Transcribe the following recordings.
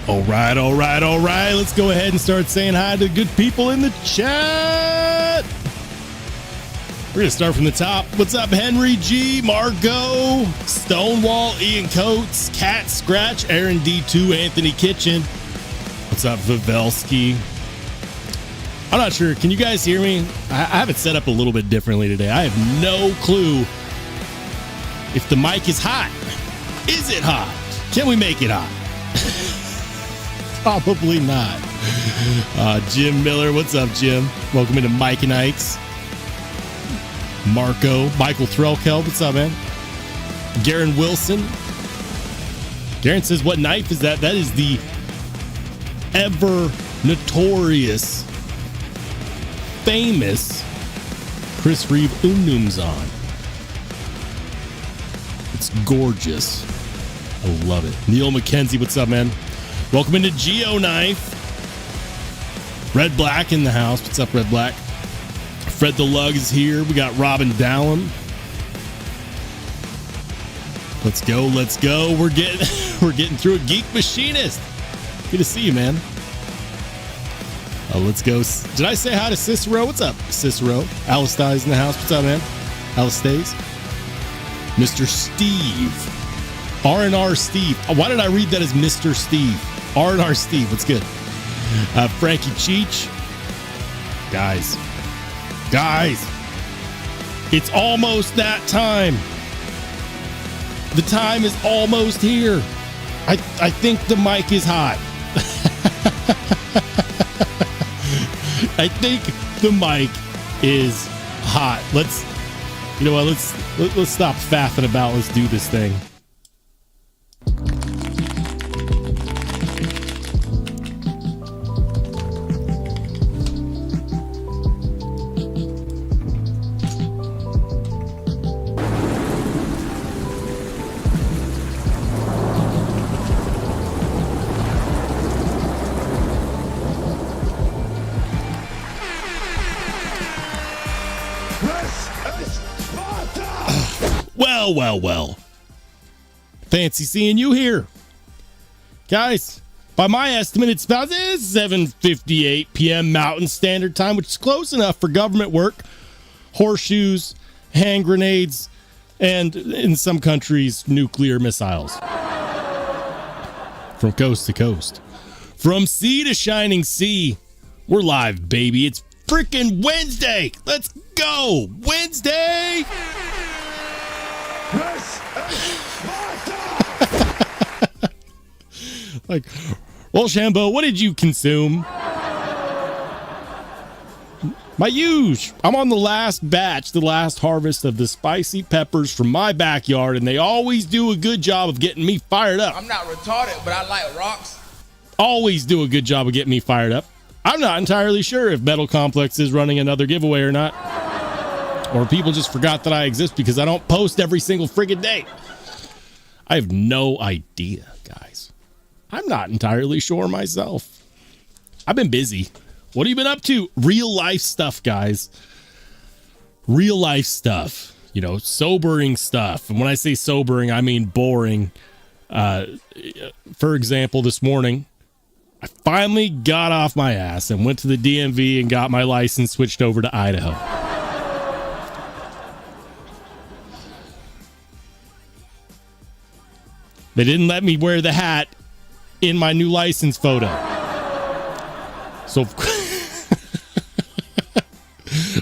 All right. Let's go ahead and start saying hi to the good people in the chat. We're going to start from the top. What's up, Henry G, Margot, Stonewall, Ian Coates, Cat Scratch, Aaron D2, Anthony Kitchen. What's up, Vivelsky? I'm not sure. Can you guys hear me? I have it set up a little bit differently today. I have no clue if the mic is hot. Is it hot? Can we make it hot? Probably not. Jim Miller, what's up, Jim? Welcome into Mike Nights. Michael Threlkel, what's up, man? Garen Wilson. Garen says, what knife is that? That is the ever notorious, famous Chris Reeve Unumzon. It's gorgeous. I love it. Neil McKenzie, what's up, man? Welcome into Geo Knife. Red Black in the house. What's up, Red Black? Fred the Lug is here. We got Robin Dallum. Let's go. We're getting through a Geek Machinist. Good to see you, man. Let's go. Did I say hi to Cicero? What's up, Cicero? Alistair's in the house. What's up, man? Alistair's. Mr. Steve. R&R Steve. Why did I read that as Mr. Steve? R&R Steve. What's good? Frankie Cheech. Guys, it's almost that time. The time is almost here. I think the mic is hot. I think the mic is hot. Let's stop faffing about. Let's do this thing. Well. Fancy seeing you here. Guys, by my estimate, it's about 7:58 p.m. Mountain Standard Time, which is close enough for government work, horseshoes, hand grenades, and in some countries, nuclear missiles. From coast to coast. From sea to shining sea, we're live, baby. It's freaking Wednesday. Let's go. Wednesday. Like, Rollshambo, what did you consume? My huge. I'm on the last batch, the last harvest of the spicy peppers from my backyard, and they always do a good job of getting me fired up. I'm not retarded, but I like rocks. Always do a good job of getting me fired up. I'm not entirely sure if Metal Complex is running another giveaway or not. Or people just forgot that I exist because I don't post every single friggin' day. I have no idea, guys. I'm not entirely sure myself. I've been busy. What have you been up to? Real life stuff, guys. Real life stuff. You know, sobering stuff. And when I say sobering, I mean boring. For example, this morning, I finally got off my ass and went to the DMV and got my license switched over to Idaho. They didn't let me wear the hat in my new license photo. So,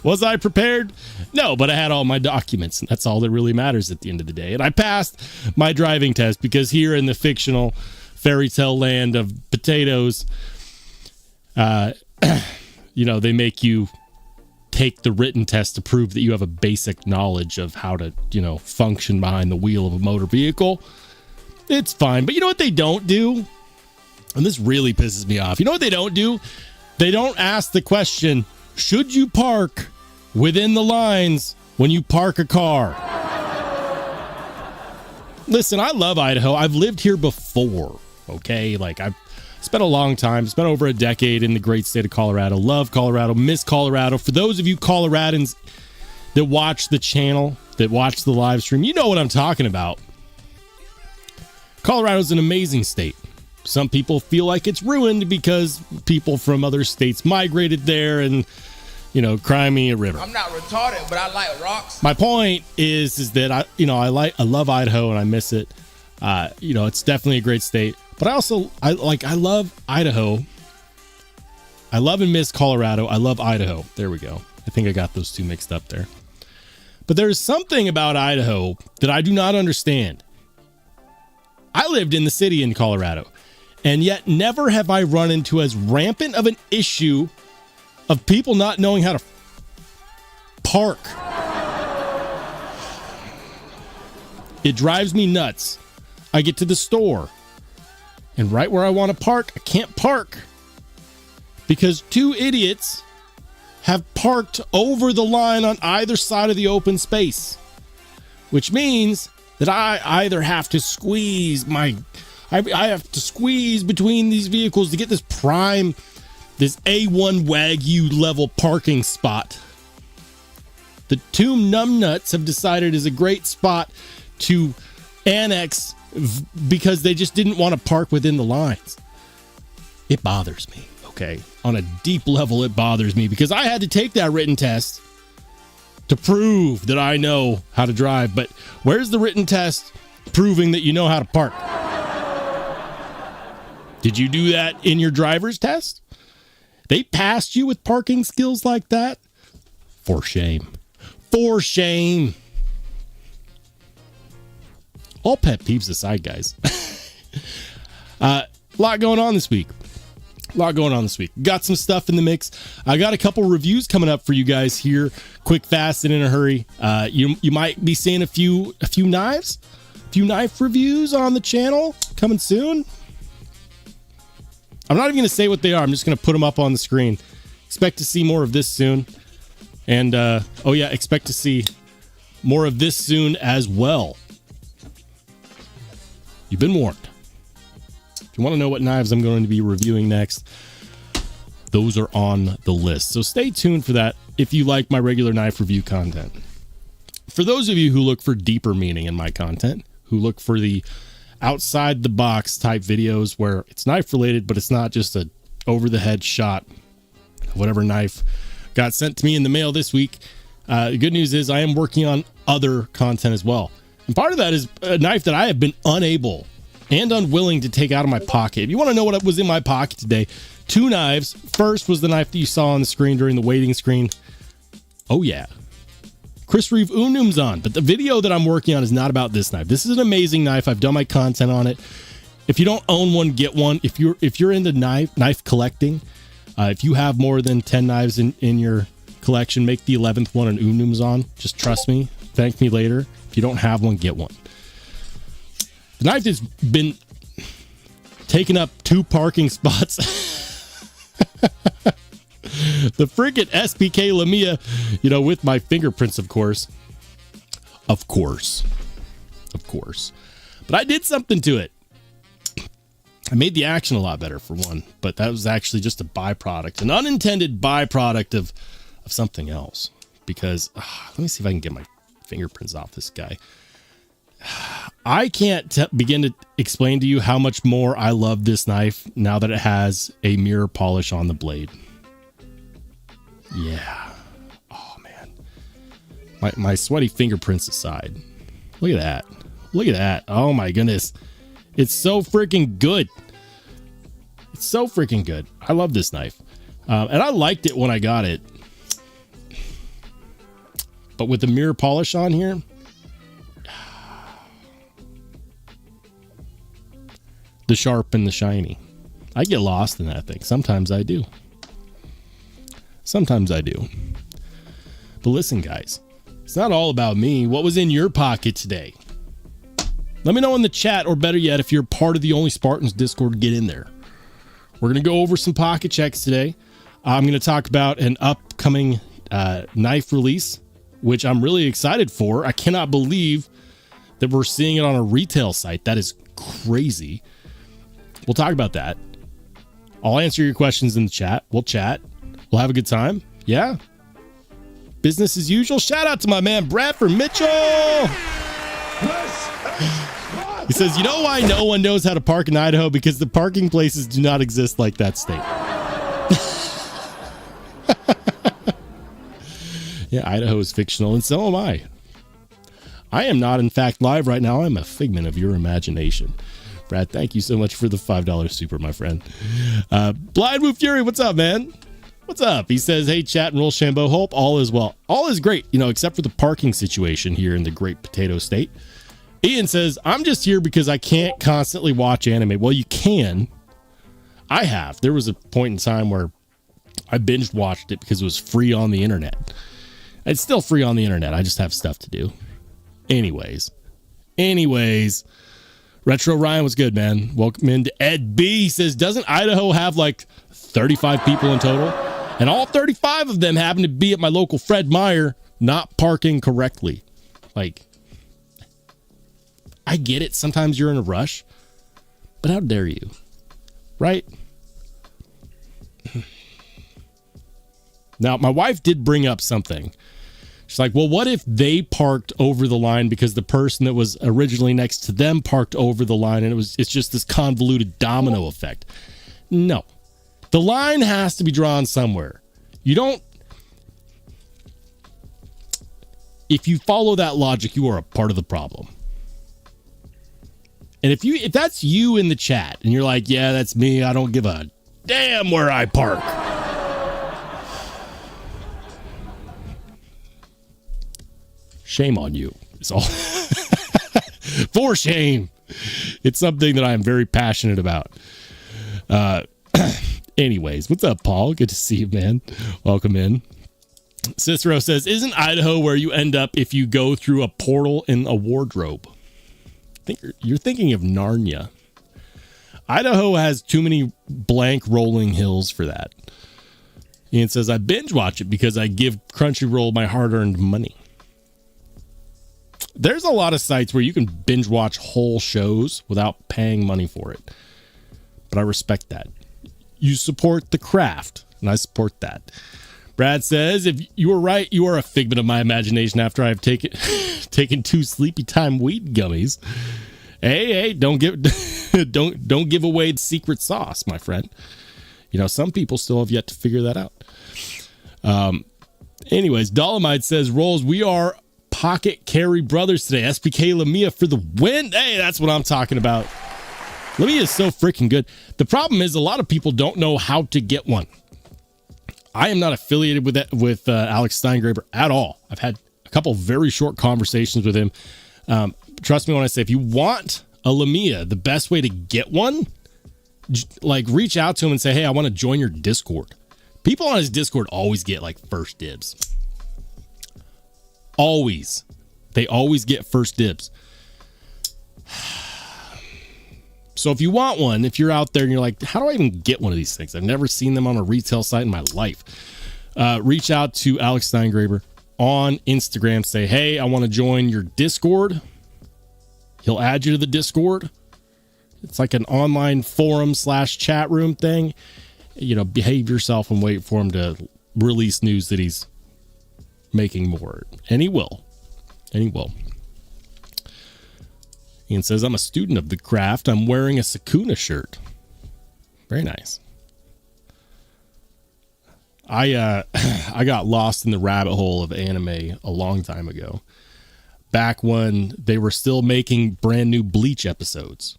was I prepared? No, but I had all my documents, and that's all that really matters at the end of the day. And I passed my driving test because here in the fictional fairy tale land of potatoes, they make you take the written test to prove that you have a basic knowledge of how to, function behind the wheel of a motor vehicle. It's fine. But you know what they don't do? And this really pisses me off. You know what they don't do? They don't ask the question, should you park within the lines when you park a car? Listen, I love Idaho. I've lived here before, okay? Like, I've spent a long time, spent over a decade in the great state of Colorado. Love Colorado, miss Colorado. For those of you Coloradans that watch the channel, that watch the live stream, you know what I'm talking about. Colorado's an amazing state. Some people feel like it's ruined because people from other states migrated there and, cry me a river. I'm not retarded, but I like rocks. My point is that I love Idaho and I miss it. It's definitely a great state, but I love Idaho. I love and miss Colorado. I love Idaho. There we go. I think I got those two mixed up there. But there's something about Idaho that I do not understand. I lived in the city in Colorado, and yet never have I run into as rampant of an issue of people not knowing how to park. It drives me nuts. I get to the store, and right where I want to park, I can't park because two idiots have parked over the line on either side of the open space, which means that I either have to squeeze I have to squeeze between these vehicles to get this A1 Wagyu level parking spot. The two numbnuts have decided is a great spot to annex because they just didn't want to park within the lines. It bothers me, okay? On a deep level, it bothers me because I had to take that written test to prove that I know how to drive. But where's the written test proving that you know how to park? Did you do that in your driver's test? They passed you with parking skills like that? For shame. For shame. All pet peeves aside, guys. A lot going on this week. Got some stuff in the mix. I got a couple reviews coming up for you guys here, quick, fast, and in a hurry. You might be seeing a few knife reviews on the channel coming soon. I'm not even going to say what they are. I'm just going to put them up on the screen. Expect to see more of this soon. And expect to see more of this soon as well. You've been warned. If you want to know what knives I'm going to be reviewing next, those are on the list. So stay tuned for that if you like my regular knife review content. For those of you who look for deeper meaning in my content, who look for the outside the box type videos where it's knife related, but it's not just a over the head shot of whatever knife got sent to me in the mail this week, the good news is I am working on other content as well. And part of that is a knife that I have been unable and unwilling to take out of my pocket. If you want to know what was in my pocket today, two knives. First was the knife that you saw on the screen during the waiting screen. Oh yeah, Chris Reeve Unum's on, but the video that I'm working on is not about this knife. This is an amazing knife. I've done my content on it. If you don't own one, get one. If you're into knife collecting, if you have more than 10 knives in your collection, make the 11th one an Unum's on. Just trust me. Thank me later. If you don't have one, get one. The knife has been taking up 2 parking spots. The friggin' SPK Lamia, with my fingerprints, of course. Of course. But I did something to it. I made the action a lot better, for one, but that was actually just a byproduct, an unintended byproduct of something else. Because, let me see if I can get my fingerprints off this guy. I can't begin to explain to you how much more I love this knife now that it has a mirror polish on the blade. Yeah. Oh, man. My sweaty fingerprints aside. Look at that. Look at that. Oh, my goodness. It's so freaking good. It's so freaking good. I love this knife. And I liked it when I got it. But with the mirror polish on here, the sharp and the shiny, I get lost in that thing. Sometimes I do. But listen, guys, it's not all about me. What was in your pocket today? Let me know in the chat, or better yet, if you're part of the Only Spartans Discord, get in there. We're going to go over some pocket checks today. I'm going to talk about an upcoming knife release, which I'm really excited for. I cannot believe that we're seeing it on a retail site. That is crazy. We'll talk about that. I'll answer your questions in the chat. We'll chat. We'll have a good time. Yeah. Business as usual. Shout out to my man Bradford Mitchell. He says, you know why no one knows how to park in Idaho? Because the parking places do not exist like that state. Yeah, Idaho is fictional, and so am I. I am not, in fact, live right now. I'm a figment of your imagination. Brad, thank you so much for the $5 super, my friend. Blind Wolf Fury, what's up, man? What's up? He says, hey, chat and Rollshambo, hope all is well. All is great, except for the parking situation here in the Great Potato State. Ian says, I'm just here because I can't constantly watch anime. Well, you can. I have. There was a point in time where I binge watched it because it was free on the internet. It's still free on the internet. I just have stuff to do. Anyways. Retro Ryan was good, man. Welcome into Ed B. He says, doesn't Idaho have like 35 people in total? And all 35 of them happen to be at my local Fred Meyer, not parking correctly. Like, I get it. Sometimes you're in a rush, but how dare you? Right? Now, my wife did bring up something. She's like, well, what if they parked over the line because the person that was originally next to them parked over the line, and it's just this convoluted domino effect. No. The line has to be drawn somewhere. If you follow that logic, you are a part of the problem. And if that's you in the chat and you're like, yeah, that's me, I don't give a damn where I park. Shame on you. It's all for shame. It's something that I am very passionate about. Anyways, what's up, Paul? Good to see you, man. Welcome in. Cicero says, isn't Idaho where you end up if you go through a portal in a wardrobe? I think you're thinking of Narnia. Idaho has too many blank rolling hills for that. Ian says, I binge watch it because I give Crunchyroll my hard-earned money. There's a lot of sites where you can binge watch whole shows without paying money for it. But I respect that. You support the craft, and I support that. Brad says, if you were right, you are a figment of my imagination after I've taken 2 sleepy time weed gummies. Hey, don't give away the secret sauce, my friend. Some people still have yet to figure that out. Anyways, Dolomite says, Rolls, we are pocket carry brothers today. SPK Lamia for the win. Hey, that's what I'm talking about. Lamia is so freaking good. The problem is a lot of people don't know how to get one. I am not affiliated with Alex Steingraber at all. I've had a couple very short conversations with him. Trust me when I say, if you want a Lamia, the best way to get one, reach out to him and say, hey, I want to join your Discord. People on his Discord always get first dibs. Always. They always get first dibs. So if you want one, if you're out there and you're like, how do I even get one of these things? I've never seen them on a retail site in my life. Reach out to Alex Steingraber on Instagram. Say, hey, I want to join your Discord. He'll add you to the Discord. It's like an online forum / chat room thing. Behave yourself and wait for him to release news that he's making more. And he will. Ian says, I'm a student of the craft. I'm wearing a Sakuna shirt. Very nice. I got lost in the rabbit hole of anime a long time ago. Back when they were still making brand new Bleach episodes.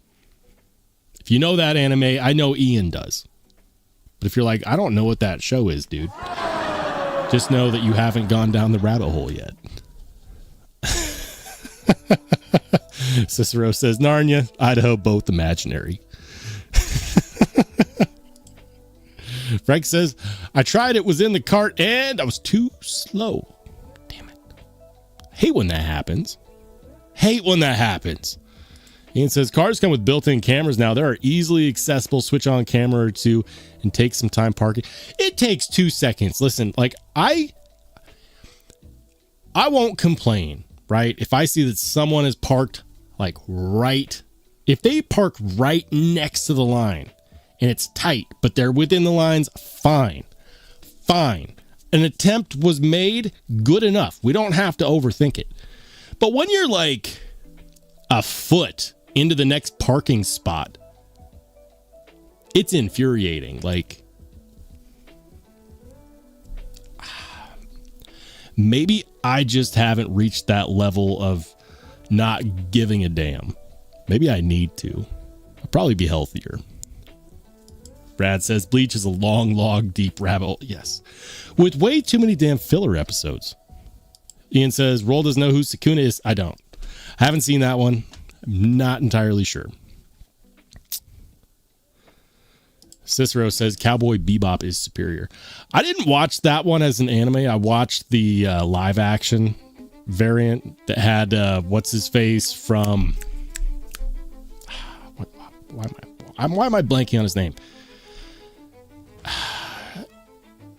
If you know that anime, I know Ian does. But if you're like, I don't know what that show is, dude. Just know that you haven't gone down the rabbit hole yet. Cicero says, Narnia, Idaho, both imaginary. Frank says, I tried it, was in the cart, and I was too slow. Damn it. Hate when that happens. Ian says, cars come with built-in cameras now. There are easily accessible switch-on camera or two and take some time parking. It takes 2 seconds. Listen, I won't complain, right? If I see that someone is parked if they park right next to the line and it's tight, but they're within the lines, fine. An attempt was made, good enough. We don't have to overthink it. But when you're a foot into the next parking spot. It's infuriating. Like, maybe I just haven't reached that level of not giving a damn. Maybe I need to. I'll probably be healthier. Brad says Bleach is a long, long, deep rabbit hole. Yes. With way too many damn filler episodes. Ian says, Roll doesn't know who Sukuna is. I don't. I haven't seen that one. I'm not entirely sure. Cicero says Cowboy Bebop is superior. I didn't watch that one as an anime. I watched the live action variant that had what's his face from why am I blanking on his name?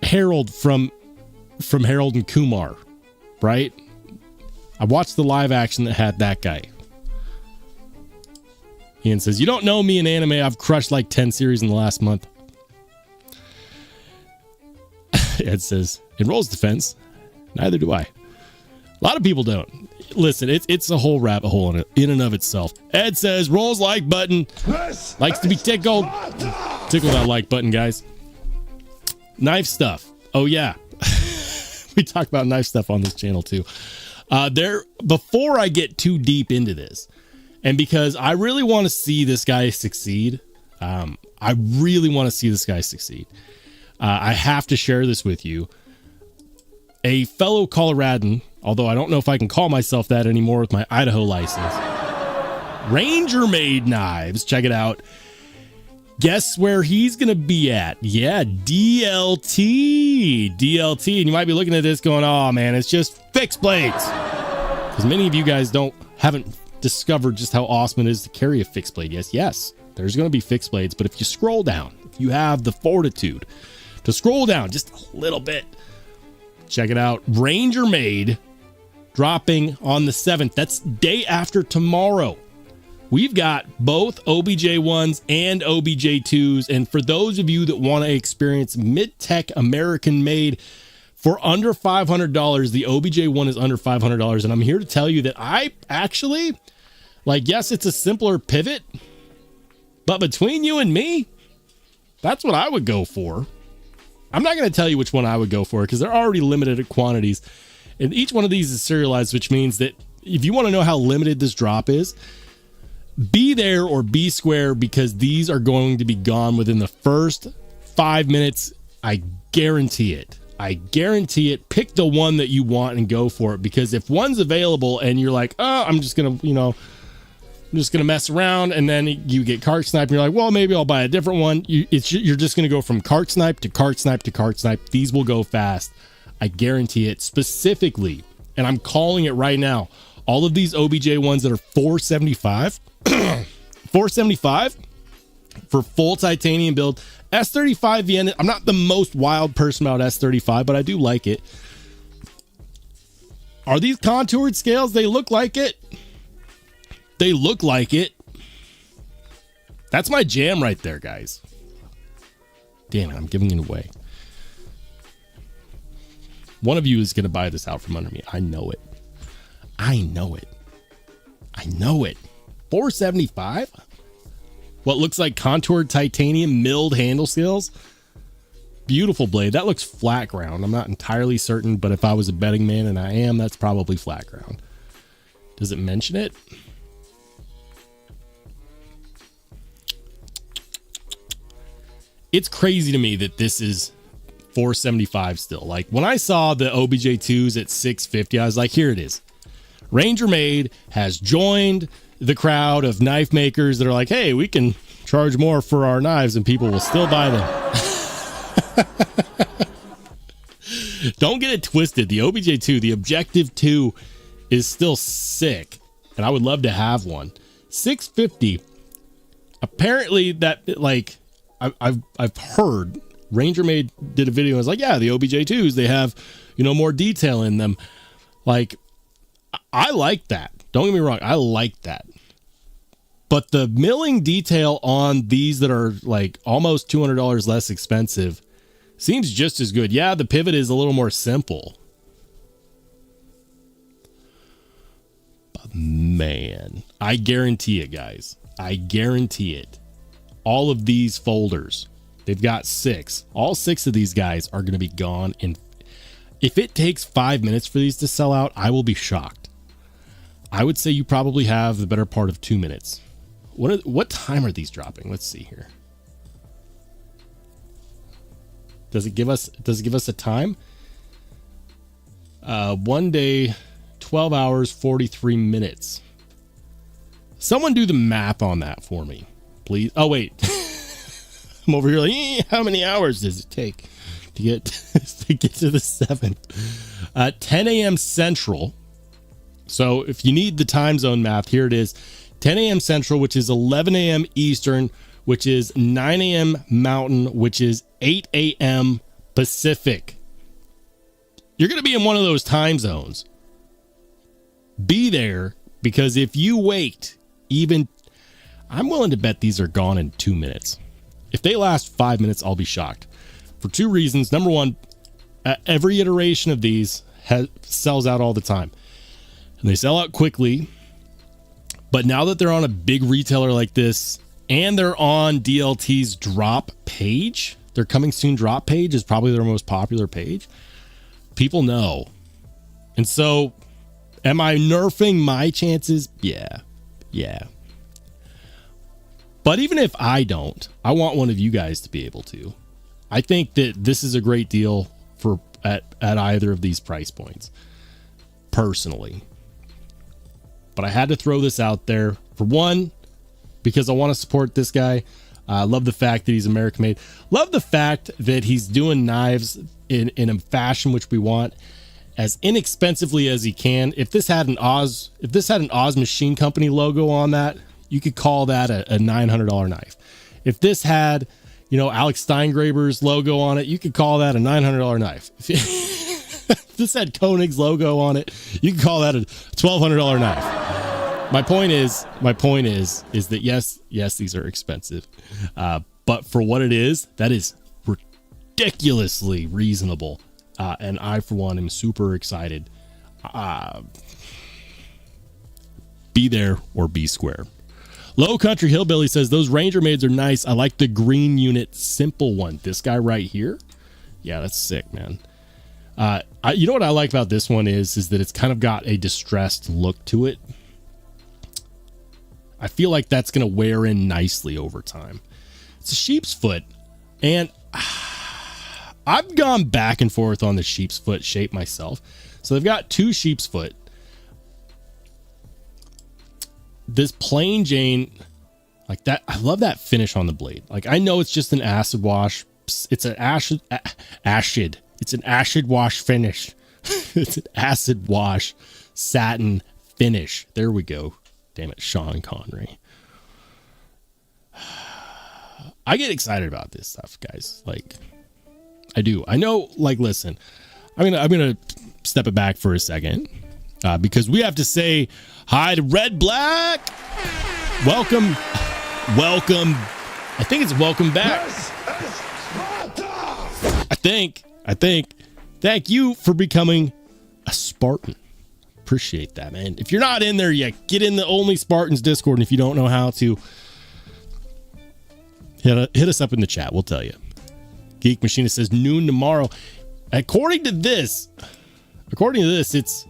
Harold from Harold and Kumar, right? I watched the live action that had that guy. Ian says, you don't know me in anime. I've crushed like 10 series in the last month. Ed says, in Roll's defense, neither do I. A lot of people don't. Listen, it's a whole rabbit hole in and of itself. Ed says, Roll's like button. Likes to be tickled. Tickle that like button, guys. Knife stuff. Oh, yeah. We talk about knife stuff on this channel, too. Before I get too deep into this, and because I really want to see this guy succeed, I have to share this with you. A fellow Coloradan, although I don't know if I can call myself that anymore with my Idaho license, Ranger-made knives. Check it out. Guess where he's going to be at? Yeah, DLT. DLT. And you might be looking at this going, oh, man, it's just fixed blades. Because many of you guys haven't discovered just how awesome it is to carry a fixed blade. Yes, there's going to be fixed blades. But if you scroll down, if you have the fortitude to scroll down just a little bit, check it out. Ranger-made, dropping on the 7th. That's day after tomorrow. We've got both OBJ1s and OBJ2s. And for those of you that want to experience mid-tech American-made for under $500, the OBJ1 is under $500. And I'm here to tell you that I actually, yes, it's a simpler pivot. But between you and me, that's what I would go for. I'm not going to tell you which one I would go for because they're already limited at quantities. And each one of these is serialized, which means that if you want to know how limited this drop is, be there or be square because these are going to be gone within the first 5 minutes. I guarantee it. Pick the one that you want and go for it, because if one's available and you're like, oh, I'm just going to mess around, and then you get cart snipe and you're like, well, maybe I'll buy a different one. You're just going to go from cart snipe to cart snipe to cart snipe. These will go fast. I guarantee it. Specifically, and I'm calling it right now, all of these OBJ ones that are $475, $475 for full titanium build. S35 Vienna. I'm not the most wild person about S35, but I do like it. Are these contoured scales? They look like it. That's my jam right there, guys. Damn it, I'm giving it away. One of you is going to buy this out from under me. I know it. $475? What looks like contoured titanium milled handle scales. Beautiful blade. That looks flat ground. I'm not entirely certain, but if I was a betting man, and I am, that's probably flat ground. Does it mention it? It's crazy to me that this is $475 still. Like, when I saw the OBJ2s at $650, I was like, here it is. Ranger Made has joined the crowd of knife makers that are like, hey, we can charge more for our knives and people will still buy them. Don't get it twisted. The OBJ2, the Objective 2 is still sick, and I would love to have one. $650. Apparently that, like, I've heard Ranger Made did a video and was like, yeah, the OBJ2s, they have, more detail in them. Like, I like that. Don't get me wrong. I like that. But the milling detail on these that are like almost $200 less expensive seems just as good. Yeah, the pivot is a little more simple. But man, I guarantee it, guys. I guarantee it. All of these folders, they've got 6. All 6 of these guys are going to be gone. And if it takes 5 minutes for these to sell out, I will be shocked. I would say you probably have the better part of 2 minutes. What time are these dropping? Let's see here. Does it give us a time? 1 day, 12 hours, 43 minutes. Someone do the math on that for me, please. Oh, wait. I'm over here like, how many hours does it take to get to the 7th? 10 a.m. Central. So if you need the time zone math, here it is. 10 a.m. Central, which is 11 a.m. Eastern, which is 9 a.m. Mountain, which is 8 a.m. Pacific. You're going to be in one of those time zones. Be there, because if you wait, I'm willing to bet these are gone in 2 minutes. If they last 5 minutes, I'll be shocked. For 2 reasons. Number one, every iteration of these sells out all the time. And they sell out quickly. But now that they're on a big retailer like this, and they're on DLT's drop page, their coming soon drop page is probably their most popular page. People know. And so, am I nerfing my chances? Yeah. But even if I don't, I want one of you guys to be able to. I think that this is a great deal for at either of these price points, personally. But I had to throw this out there, for one, because I want to support this guy. I love the fact that he's American made. Love the fact that he's doing knives in a fashion which we want, as inexpensively as he can. If this had an Oz Machine Company logo on that, you could call that a $900 knife. If this had, Alex Steingraber's logo on it, you could call that a $900 knife. If this had Koenig's logo on it, you could call that a $1,200 knife. My point is that yes, these are expensive, but for what it is, that is ridiculously reasonable. And I, for one, am super excited. Be there or be square. Low Country Hillbilly says, those Ranger Maids are nice. I like the green unit simple one. This guy right here. Yeah, that's sick, man. You know what I like about this one is that it's kind of got a distressed look to it. I feel like that's going to wear in nicely over time. It's a sheep's foot, and I've gone back and forth on the sheep's foot shape myself. So they've got 2 sheep's foot. This plain Jane, like that, I love that finish on the blade. Like, I know it's just an acid wash. It's an acid wash finish. It's an acid wash satin finish. There we go. Damn it, Sean Connery. I get excited about this stuff, guys. Like, I do. I know, like, listen, I'm gonna step it back for a second, because we have to say hi to Red Black. Welcome. I think it's welcome back. I think. Thank you for becoming a Spartan. Appreciate that, man. If you're not in there yet, get in the Only Spartans Discord, and if you don't know how to, hit us up in the chat. We'll tell you. Geek Machinist says noon tomorrow. According to this, it's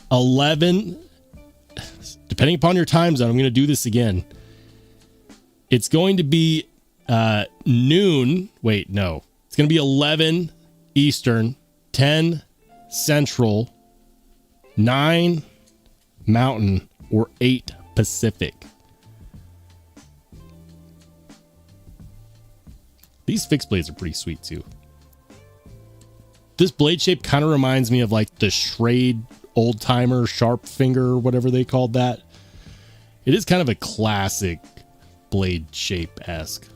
11. Depending upon your time zone, I'm going to do this again. It's going to be noon. Wait, no. It's going to be 11 Eastern, 10 Central, 9 Mountain, or 8 Pacific. These fixed blades are pretty sweet too. This blade shape kind of reminds me of like the Schrade old timer sharp finger, or whatever they called that. It is kind of a classic blade shape-esque,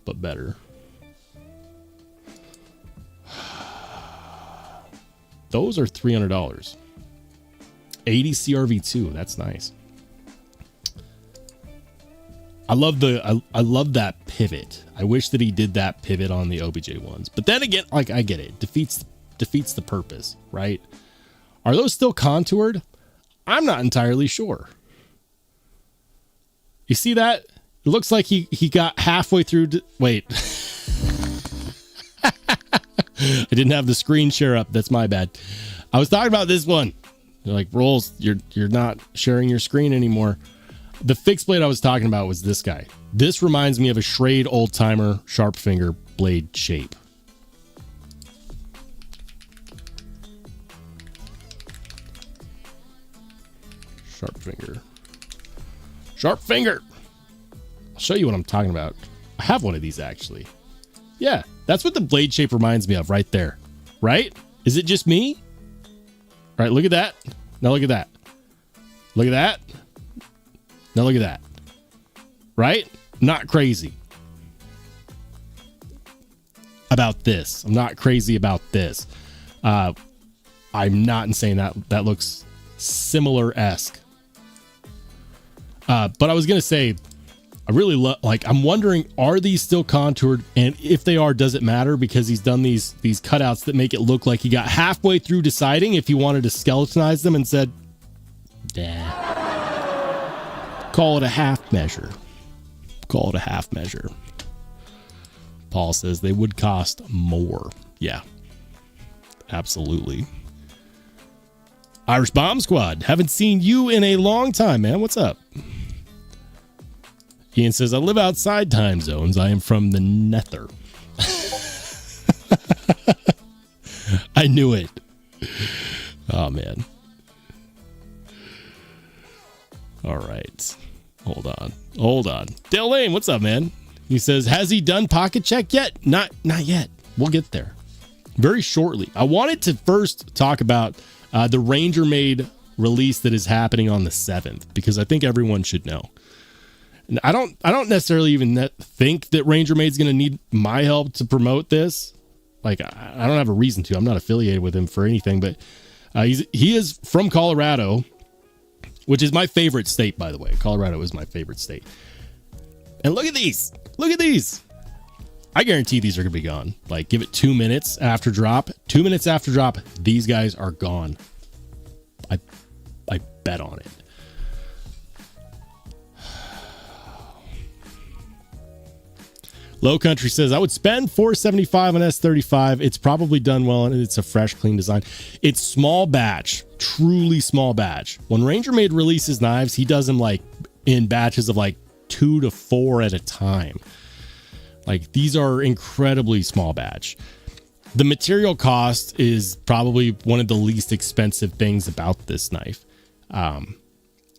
but better. Those are $300. 80 CRV2. That's nice. I love that pivot. I wish that he did that pivot on the OBJ ones. But then again, like, I get it. Defeats the purpose, right? Are those still contoured? I'm not entirely sure. You see that? It looks like he got halfway through. Wait. I didn't have the screen share up. That's my bad. I was talking about this one. You're like, Rolls, you're not sharing your screen anymore. The fixed blade I was talking about was this guy. This reminds me of a Schrade old timer sharp finger blade shape. Sharp finger. Sharp finger. I'll show you what I'm talking about. I have one of these actually. Yeah, that's what the blade shape reminds me of right there. Right? Is it just me? All right, look at that. Now look at that. Look at that. Now look at that. Right? Not crazy about this. I'm not crazy about this. I'm not insane. That looks similar-esque. But I was going to say, I really I'm wondering, are these still contoured? And if they are, does it matter? Because he's done these cutouts that make it look like he got halfway through deciding if he wanted to skeletonize them and said, nah. Call it a half measure. Call it a half measure. Paul says they would cost more. Yeah, absolutely. Irish Bomb Squad, haven't seen you in a long time, man. What's up? Ian says, I live outside time zones. I am from the nether. I knew it. Oh, man. All right. Hold on. Dale Lane, what's up, man? He says, has he done pocket check yet? Not yet. We'll get there very shortly. I wanted to first talk about the Ranger Made release that is happening on the 7th, because I think everyone should know. And I don't necessarily even think that Ranger Made's going to need my help to promote this. Like, I don't have a reason to. I'm not affiliated with him for anything, but he is from Colorado, which is my favorite state, by the way. Colorado is my favorite state. And look at these. Look at these. I guarantee these are going to be gone. Like, give it 2 minutes after drop. 2 minutes after drop, these guys are gone. I bet on it. Low Country says, I would spend $475 on S35. It's probably done well, and it's a fresh, clean design. It's small batch, truly small batch. When Ranger Made releases knives, he does them like in batches of like 2 to 4 at a time. Like, these are incredibly small batch. The material cost is probably one of the least expensive things about this knife.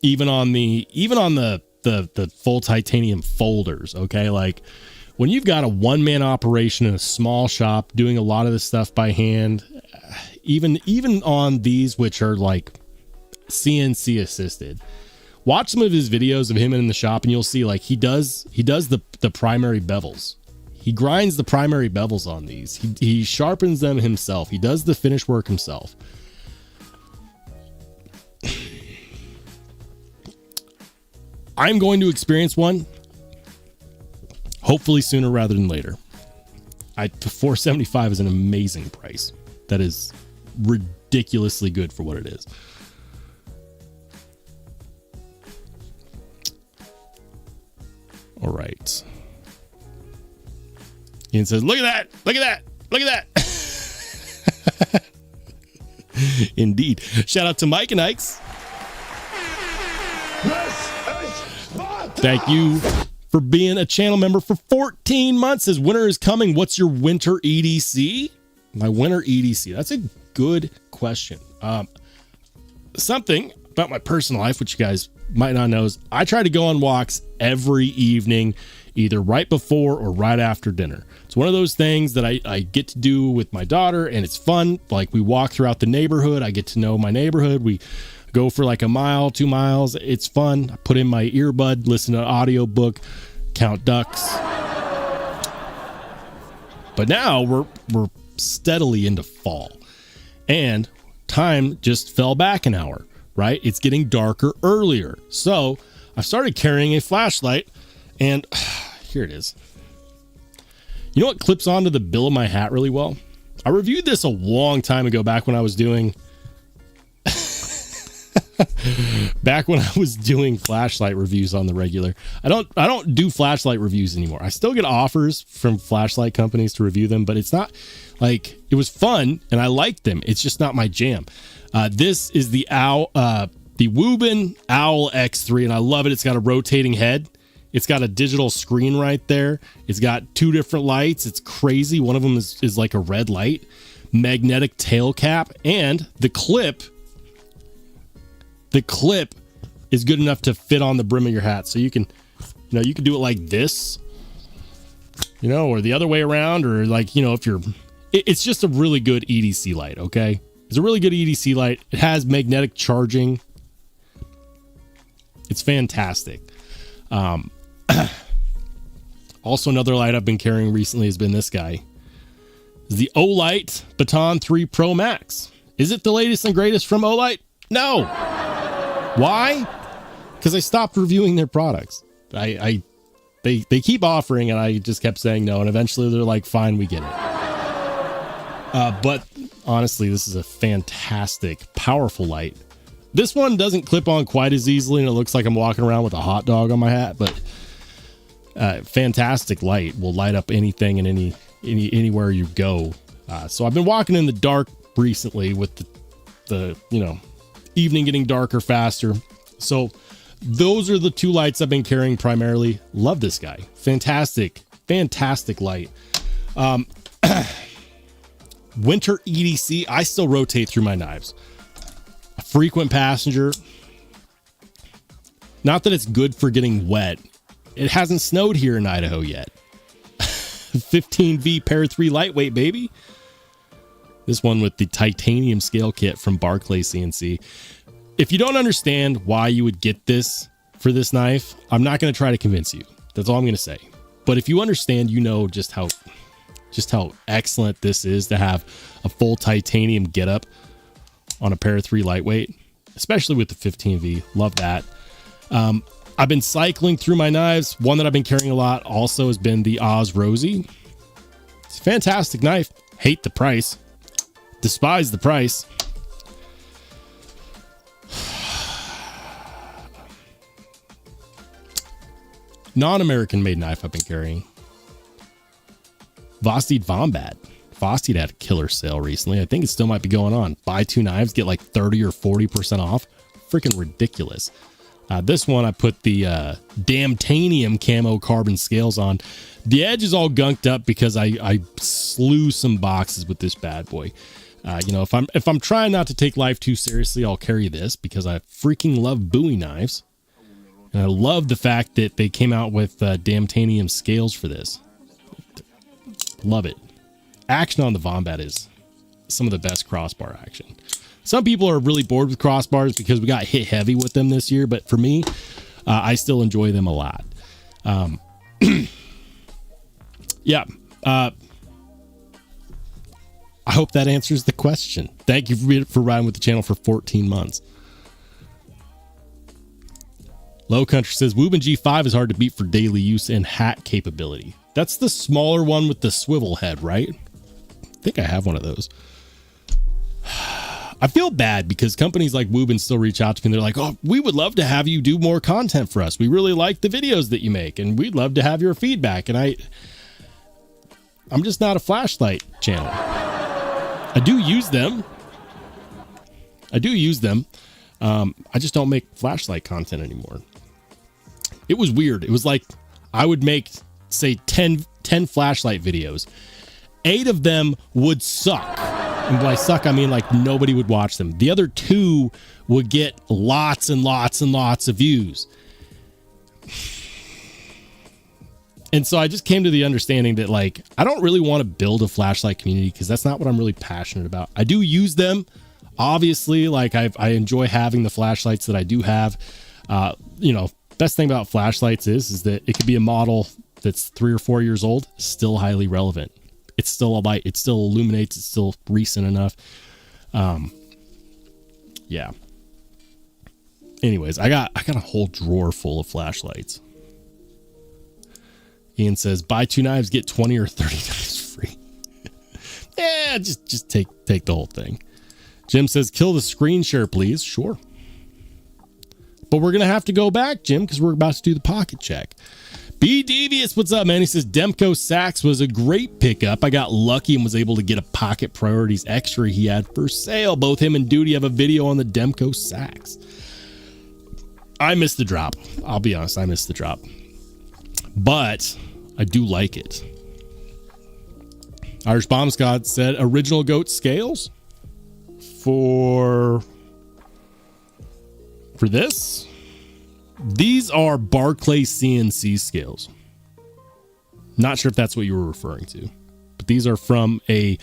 Even on the full titanium folders, okay? Like, when you've got a one-man operation in a small shop doing a lot of this stuff by hand, even on these, which are like CNC assisted, watch some of his videos of him in the shop and you'll see like he does the primary bevels. He grinds the primary bevels on these. He sharpens them himself. He does the finish work himself. I'm going to experience one. Hopefully sooner rather than later. $475 is an amazing price. That is ridiculously good for what it is. All right. Ian says, look at that. Look at that. Look at that. Indeed. Shout out to Mike and Ikes. Thank you for being a channel member for 14 months. As winter is coming, what's your winter EDC? My winter EDC. That's a good question. Something about my personal life, which you guys might not know, is I try to go on walks every evening, either right before or right after dinner. It's one of those things that I get to do with my daughter, and it's fun. Like, we walk throughout the neighborhood. I get to know my neighborhood. We go for like a mile, 2 miles. It's fun. I put in my earbud, listen to an audiobook, count ducks. But now we're steadily into fall, and time just fell back an hour, right? It's getting darker earlier. So I started carrying a flashlight, and here it is. You know what clips onto the bill of my hat really well? I reviewed this a long time ago, back when I was doing back when I was doing flashlight reviews on the regular. I don't do flashlight reviews anymore. I still get offers from flashlight companies to review them, but it's not like, it was fun and I liked them. It's just not my jam. This is the Woobin Owl X3, and I love it. It's got a rotating head. It's got a digital screen right there. It's got 2 different lights. It's crazy. One of them is like a red light, magnetic tail cap, and the clip is good enough to fit on the brim of your hat. So you can do it like this, or the other way around, or like, if you're, it's just a really good EDC light. Okay. It's a really good EDC light. It has magnetic charging. It's fantastic. Also, another light I've been carrying recently has been this guy. It's the Olight Baton 3 Pro Max. Is it the latest and greatest from Olight? No. Why? Because I stopped reviewing their products. They keep offering, and I just kept saying no, and eventually they're like, fine, we get it. But honestly, this is a fantastic, powerful light. This one doesn't clip on quite as easily, and it looks like I'm walking around with a hot dog on my hat, but fantastic light. Will light up anything and anywhere you go. So I've been walking in the dark recently with the evening getting darker faster. So those are the 2 lights I've been carrying primarily. Love this guy. Fantastic light. Winter EDC. I still rotate through my knives. A frequent passenger. Not that it's good for getting wet. It hasn't snowed here in Idaho yet. 15V Pair 3 lightweight, baby. This one with the titanium scale kit from Barclay CNC. If you don't understand why you would get this for this knife, I'm not going to try to convince you. That's all I'm going to say. But if you understand, you know just how excellent this is to have a full titanium getup on a Pair 3 lightweight, especially with the 15V. Love that. I've been cycling through my knives. One that I've been carrying a lot also has been the Oz Rosie. It's a fantastic knife. Hate the price. Despise the price. Non-American made knife I've been carrying. Vosteed Vombat. Vosteed had a killer sale recently. I think it still might be going on. Buy 2 knives, get like 30 or 40% off. Freaking ridiculous. This one I put the Damtanium camo carbon scales on. The edge is all gunked up because I slew some boxes with this bad boy. If I'm trying not to take life too seriously, I'll carry this because I freaking love Bowie knives. And I love the fact that they came out with Damtanium scales for this. Love it. Action on the Vombat is some of the best crossbar action. Some people are really bored with crossbars because we got hit heavy with them this year, but for me, I still enjoy them a lot. Yeah. I hope that answers the question. Thank you for riding with the channel for 14 months. Low Country says, Woobin G5 is hard to beat for daily use and hat capability. That's the smaller one with the swivel head, right? I think I have one of those. I feel bad because companies like Woobin still reach out to me and they're like, oh, we would love to have you do more content for us. We really like the videos that you make and we'd love to have your feedback. And I'm just not a flashlight channel. I do use them. I just don't make flashlight content anymore. It was weird. It was like I would make, say, 10 flashlight videos. 8 of them would suck. And by suck, I mean like nobody would watch them. The other 2 would get lots and lots and lots of views. And so I just came to the understanding that like, I don't really want to build a flashlight community because that's not what I'm really passionate about. I do use them. Obviously, like I enjoy having the flashlights that I do have. Best thing about flashlights is that it could be a model that's 3 or 4 years old, still highly relevant. It's still a light. It still illuminates. It's still recent enough. Yeah. Anyways, I got a whole drawer full of flashlights. Ian says, buy 2 knives, get 20 or 30 knives free. Yeah, just take the whole thing. Jim says, kill the screen share, please. Sure. But we're going to have to go back, Jim, because we're about to do the pocket check. B Devious, what's up, man? He says, Demko Sax was a great pickup. I got lucky and was able to get a Pocket Priorities extra he had for sale. Both him and Duty have a video on the Demko Sax. I missed the drop. I'll be honest, I missed the drop. But I do like it. Irish Bomb Scott said, original goat scales for this. These are Barclay CNC scales. Not sure if that's what you were referring to, but these are from a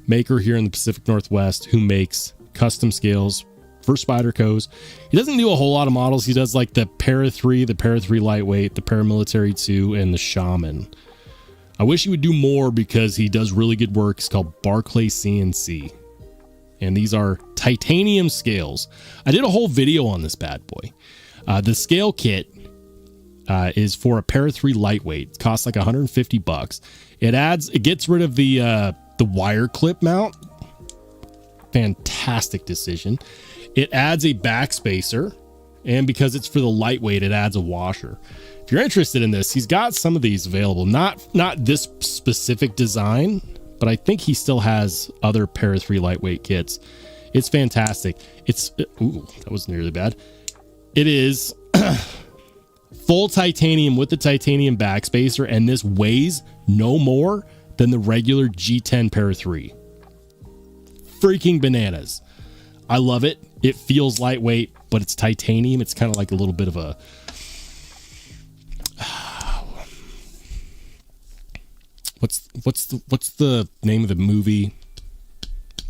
maker here in the Pacific Northwest who makes custom scales for Spydercos. He doesn't do a whole lot of models. He does like the Para 3, the Para 3 Lightweight, the Paramilitary 2, and the Shaman. I wish he would do more because he does really good work. It's called Barclay CNC. And these are titanium scales. I did a whole video on this bad boy. The scale kit is for a Para 3 Lightweight. It costs like $150. It gets rid of the wire clip mount. Fantastic decision. It adds a backspacer, and because it's for the lightweight, it adds a washer. If you're interested in this, he's got some of these available. Not this specific design, but I think he still has other Para 3 Lightweight kits. It's fantastic. Ooh, that was nearly bad. It is full titanium with the titanium backspacer, and this weighs no more than the regular G10 Para 3. Freaking bananas. I love it. It feels lightweight, but it's titanium. It's kind of like a little bit of a... What's the name of the movie?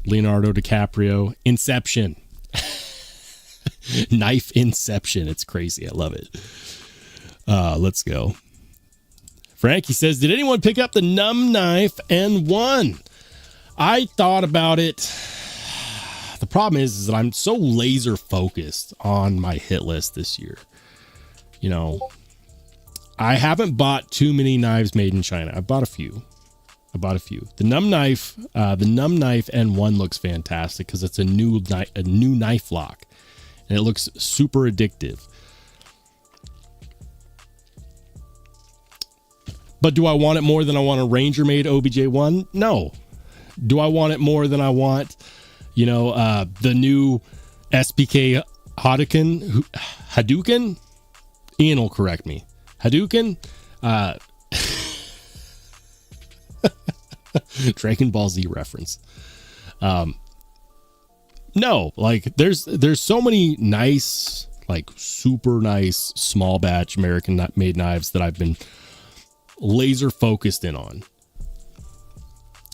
Leonardo DiCaprio. Inception. Knife Inception. It's crazy. I love it. Let's go. Frankie says, did anyone pick up the Numb Knife N1? I thought about it. The problem is that I'm so laser focused on my hit list this year. You know, I haven't bought too many knives made in China. I bought a few. The Numb Knife N1 looks fantastic because it's a new knife lock, and it looks super addictive. But do I want it more than I want a Ranger made OBJ1? No. Do I want it more than I want, the new SPK Hadouken? Ian will correct me. Hadouken? Dragon Ball Z reference. No, like there's so many nice, like super nice small batch American made knives that I've been laser focused in on.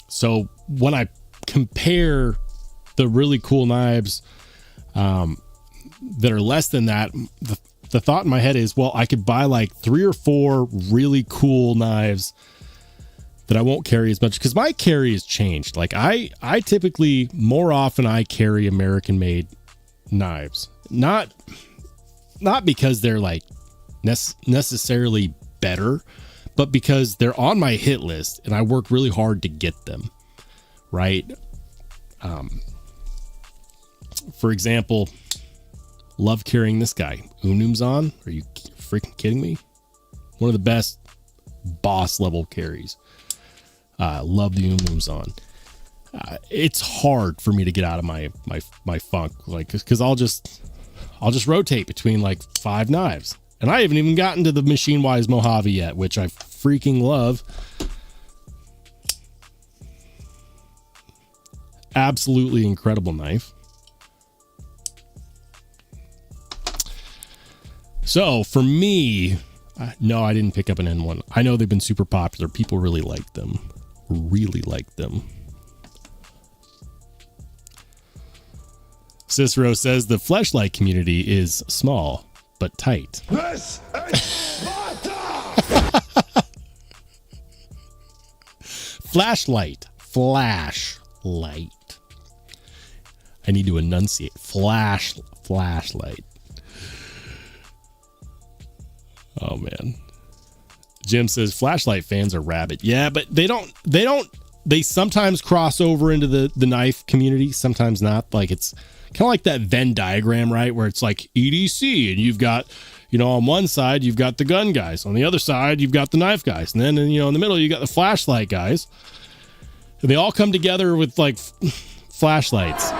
So when I compare the really cool knives that are less than that, the thought in my head is, well, I could buy like 3 or 4 really cool knives that I won't carry as much, because my carry has changed. Like I typically, more often I carry American made knives, not because they're like necessarily better, but because they're on my hit list and I work really hard to get them right. For example, love carrying this guy, Unumzan. Are you freaking kidding me? One of the best boss level carries. Love the Unumzan. It's hard for me to get out of my funk, like, because I'll just rotate between like 5 knives, and I haven't even gotten to the Machine Wise Mojave yet, which I freaking love. Absolutely incredible knife. So for me, no, I didn't pick up an N1. I know they've been super popular. People really like them. Cicero says the fleshlight community is small but tight. This is Sparta! Flashlight. I need to enunciate. Flashlight. Oh man. Jim says flashlight fans are rabid. Yeah, but they sometimes cross over into the knife community, sometimes not. Like, it's kind of like that Venn diagram, right? Where it's like EDC, and you've got, you know, on one side, you've got the gun guys. On the other side, you've got the knife guys. And then, you know, in the middle, you got the flashlight guys. And they all come together with like flashlights.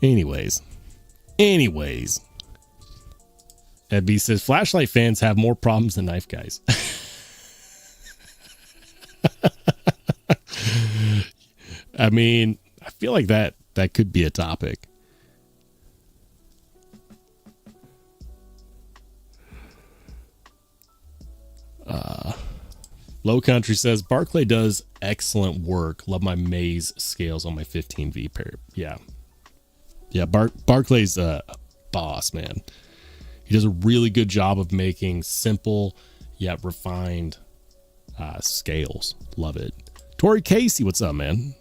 Anyways. Ed B says, flashlight fans have more problems than knife guys. I mean, I feel like that could be a topic. Low Country says, Barclay does excellent work. Love my maze scales on my 15V pair. Yeah. Yeah, Barclay's a boss, man. He does a really good job of making simple yet refined scales. Love it. Tori Casey, what's up, man?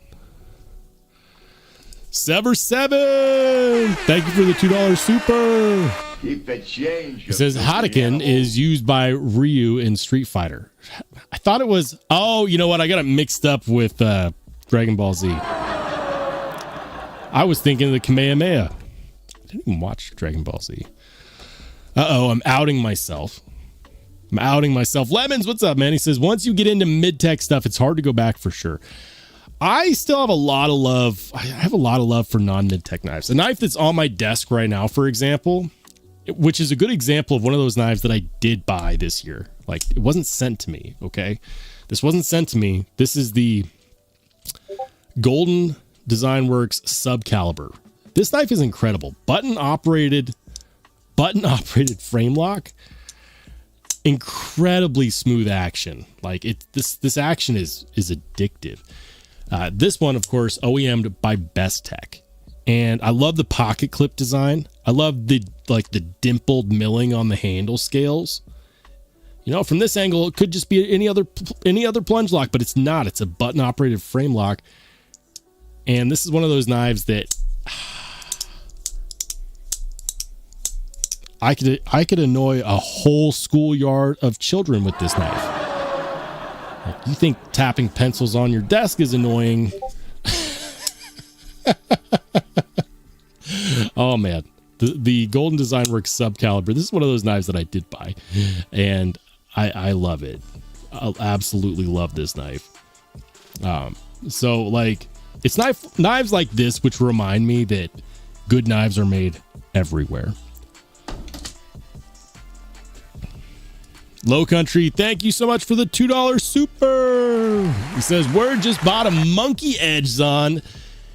Sever7, thank you for the $2 super. Keep the change. It says Hadouken is used by Ryu in Street Fighter. I thought it was, oh, you know what? I got it mixed up with Dragon Ball Z. I was thinking of the Kamehameha. I didn't even watch Dragon Ball Z. Uh-oh, I'm outing myself. Lemons, what's up, man? He says, once you get into mid-tech stuff, it's hard to go back for sure. I still have a lot of love. I have a lot of love for non-mid-tech knives. A knife that's on my desk right now, for example, which is a good example of one of those knives that I did buy this year. Like, it wasn't sent to me, okay? This wasn't sent to me. This is the Golden Design Works Subcaliber. This knife is incredible. Button operated frame lock. Incredibly smooth action. Like this action is addictive. This one, of course, OEM'd by Bestech. And I love the pocket clip design. I love the dimpled milling on the handle scales. You know, from this angle, it could just be any other plunge lock, but it's not. It's a button operated frame lock. And this is one of those knives that I could annoy a whole schoolyard of children with this knife. Like, you think tapping pencils on your desk is annoying? Oh man, the Golden Design Works Subcaliber. This is one of those knives that I did buy, and I love it. I absolutely love this knife. So like, it's knives like this which remind me that good knives are made everywhere. Low Country, thank you so much for the $2 super. He says, Word just bought a Monkey Edge Zon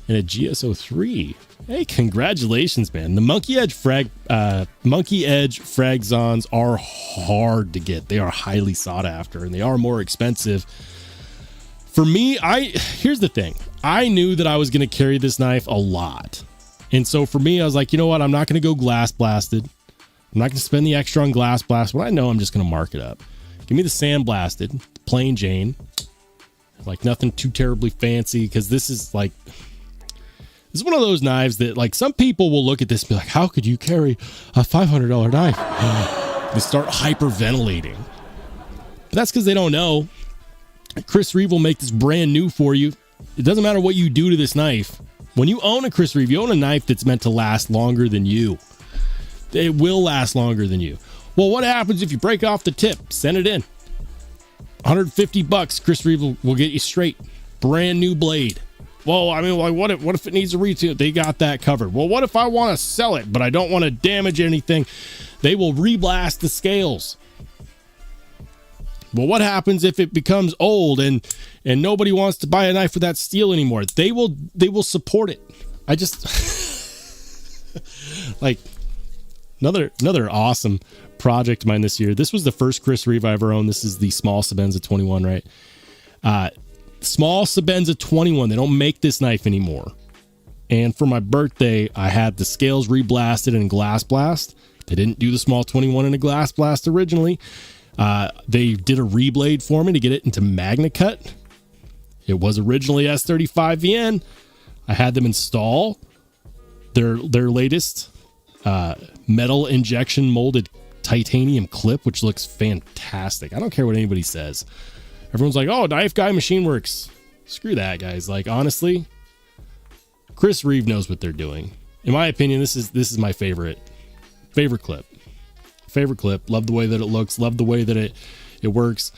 and a GSO3. Hey, congratulations, man. The Monkey Edge frag Zons are hard to get. They are highly sought after, and they are more expensive. For me, here's the thing. I knew that I was going to carry this knife a lot. And so for me, I was like, you know what? I'm not going to go glass blasted. I'm not going to spend the extra on glass blast. When I know I'm just going to mark it up. Give me the sandblasted, plain Jane. Like nothing too terribly fancy, because this is one of those knives that, like, some people will look at this and be like, how could you carry a $500 knife? They start hyperventilating. But that's because they don't know. Chris Reeve will make this brand new for you. It doesn't matter what you do to this knife. When you own a Chris Reeve, you own a knife that's meant to last longer than you. It will last longer than you. Well, what happens if you break off the tip? Send it in. $150. Chris Reeve will get you straight. Brand new blade. Well, I mean, like, what if it needs a retail? They got that covered. Well, what if I want to sell it, but I don't want to damage anything? They will reblast the scales. Well, what happens if it becomes old and nobody wants to buy a knife with that steel anymore? They will support it. I just like another awesome project of mine this year. This was the first Chris Reeve I ever owned. This is the small Sabenza 21, right? Small Sabenza 21. They don't make this knife anymore. And for my birthday, I had the scales reblasted in glass blast. They didn't do the small 21 in a glass blast originally. They did a reblade for me to get it into Magna Cut. It was originally S35VN. I had them install their latest metal injection molded titanium clip, which looks fantastic. I don't care what anybody says. Everyone's like, oh, Knife Guy Machine Works Screw that, guys. Like, honestly, Chris Reeve knows what they're doing. In my opinion, this is my favorite clip. Favorite clip. Love the way that it looks. Love the way that it works.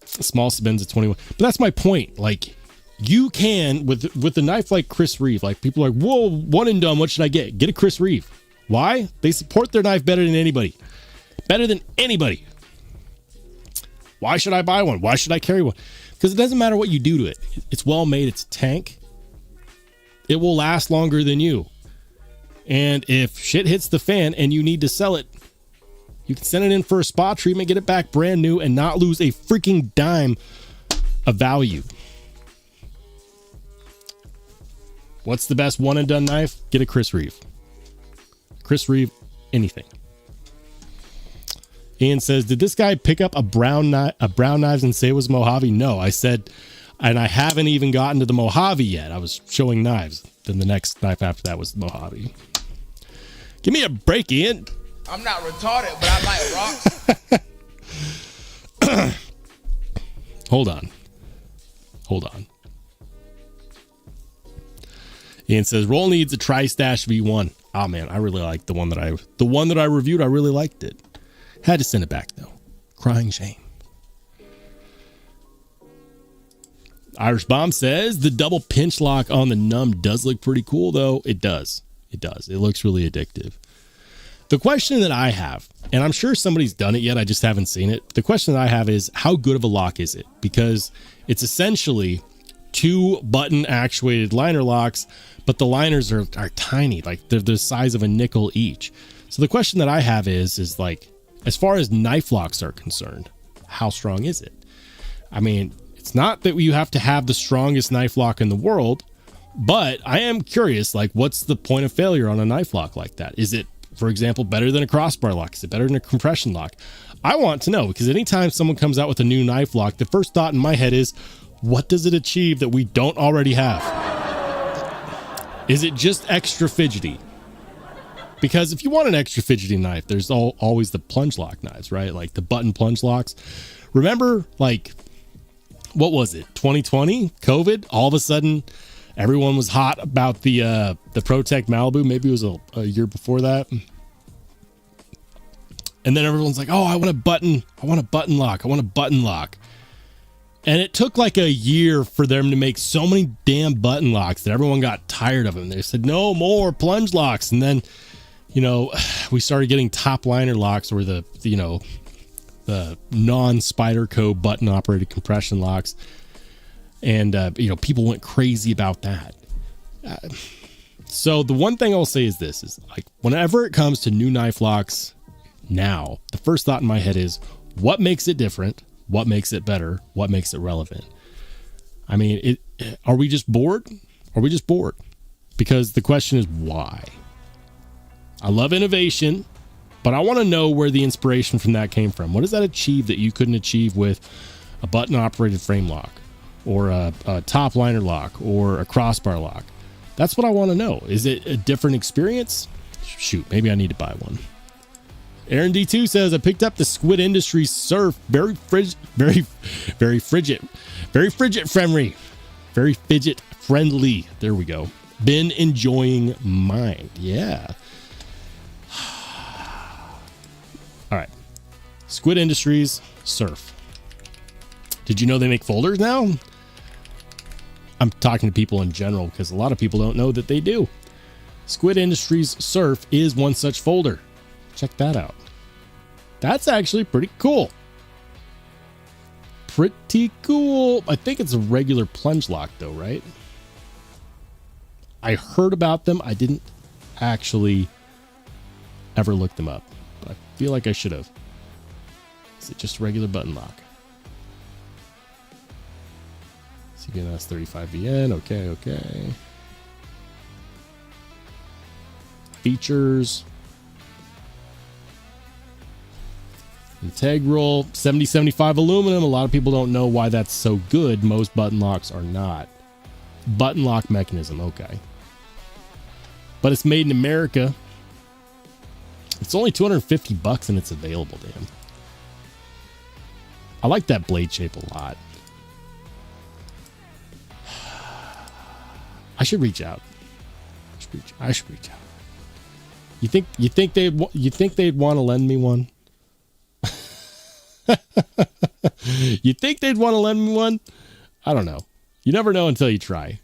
Small spins at 21. But that's my point. Like, you can with a knife like Chris Reeve. Like, people are like, whoa, one and done. What should I get? Get a Chris Reeve. Why? They support their knife better than anybody. Better than anybody. Why should I buy one? Why should I carry one? Because it doesn't matter what you do to it. It's well made. It's a tank. It will last longer than you. And if shit hits the fan and you need to sell it, you can send it in for a spa treatment, get it back brand new, and not lose a freaking dime of value. What's the best one and done knife? Get a Chris Reeve. Chris Reeve, anything. Ian says, did this guy pick up a brown knives and say it was Mojave? No, I said, and I haven't even gotten to the Mojave yet. I was showing knives. Then the next knife after that was the Mojave. Give me a break, Ian. I'm not retarded, but I like rocks. Hold on. Ian says, Roll needs a Tri-Stash V1. Oh man, I really liked the one that I reviewed. I really liked it. Had to send it back though. Crying shame. Irish Bomb says the double pinch lock on the Numb does look pretty cool though. It does. It looks really addictive. The question that I have, and I'm sure somebody's done it yet, I just haven't seen it. The question that I have is, how good of a lock is it? Because it's essentially 2 button actuated liner locks, but the liners are tiny, like they're the size of a nickel each. So the question that I have is like, as far as knife locks are concerned, how strong is it? I mean, it's not that you have to have the strongest knife lock in the world, but I am curious, like, what's the point of failure on a knife lock like that? Is it, for example, better than a crossbar lock? Is it better than a compression lock? I want to know, because anytime someone comes out with a new knife lock, the first thought in my head is, what does it achieve that we don't already have? Is it just extra fidgety? Because if you want an extra fidgety knife, there's always the plunge lock knives, right? Like the button plunge locks. Remember, like, what was it? 2020, COVID. All of a sudden, everyone was hot about the ProTech Malibu. Maybe it was a year before that. And then everyone's like, "Oh, I want a button lock." And it took like a year for them to make so many damn button locks that everyone got tired of them. They said, "No more plunge locks." And then, we started getting top liner locks, or the non-Spyderco button operated compression locks. And, people went crazy about that. So the one thing I'll say is this, is like, whenever it comes to new knife locks now, the first thought in my head is, what makes it different? What makes it better? What makes it relevant? I mean, are we just bored? Are we just bored? Because the question is why? I love innovation, but I want to know where the inspiration from that came from. What does that achieve that you couldn't achieve with a button operated frame lock, or a top liner lock, or a crossbar lock? That's what I want to know. Is it a different experience? Shoot, maybe I need to buy one. Aaron D2 says, I picked up the Squid Industries Surf. Very fidget friendly. There we go. Been enjoying mine. Yeah. All right. Squid Industries Surf. Did you know they make folders now? I'm talking to people in general because a lot of people don't know that they do. Squid Industries Surf is one such folder. Check that out. That's actually pretty cool. Pretty cool. I think it's a regular plunge lock though, right? I heard about them. I didn't actually ever look them up, but I feel like I should have. Is it just a regular button lock? CBNS 35VN. Okay. Features. Integral 7075 aluminum. A lot of people don't know why that's so good. Most button locks are not. Button lock mechanism. Okay. But it's made in America. It's only $250 and it's available, damn. I like that blade shape a lot. I should reach out. I should reach out. You think they'd want to lend me one? You think they'd want to lend me one? I don't know. You never know until you try.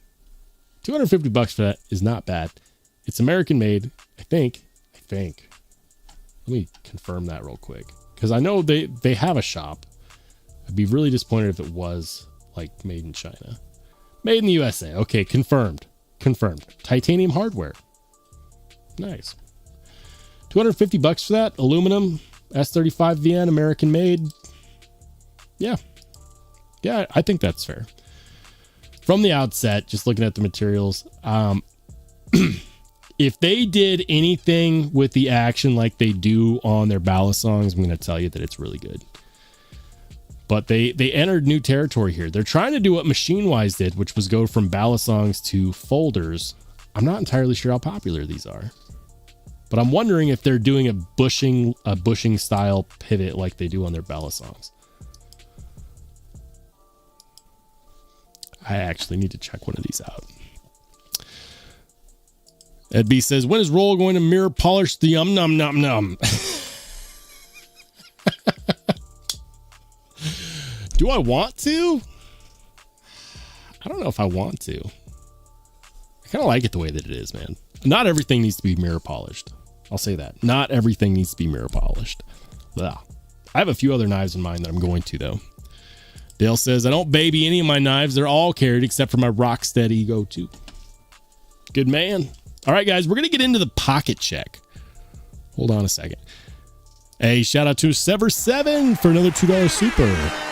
$250 for that is not bad. It's American made, I think. Let me confirm that real quick, because I know they have a shop. I'd be really disappointed if it was like made in China. Made in the USA. Okay, confirmed. Titanium hardware. Nice. $250 for that. Aluminum S35 VN, American made. Yeah, I think that's fair. From the outset, just looking at the materials, if they did anything with the action like they do on their ballad songs, I'm going to tell you that it's really good. But they entered new territory here. They're trying to do what Machine Wise did, which was go from ballad songs to folders. I'm not entirely sure how popular these are, but I'm wondering if they're doing a bushing style pivot like they do on their ballad songs. I actually need to check one of these out. Ed B says, when is Roll going to mirror polish the num num num? Do I want to? I don't know if I want to. I kind of like it the way that it is, man. Not everything needs to be mirror polished. I'll say that. Not everything needs to be mirror polished. Ugh. I have a few other knives in mind that I'm going to, though. Dale says, I don't baby any of my knives. They're all carried except for my Rocksteady Ego 2. Good man. All right, guys, we're going to get into the pocket check. Hold on a second. Hey, shout out to Sever7 for another $2 super.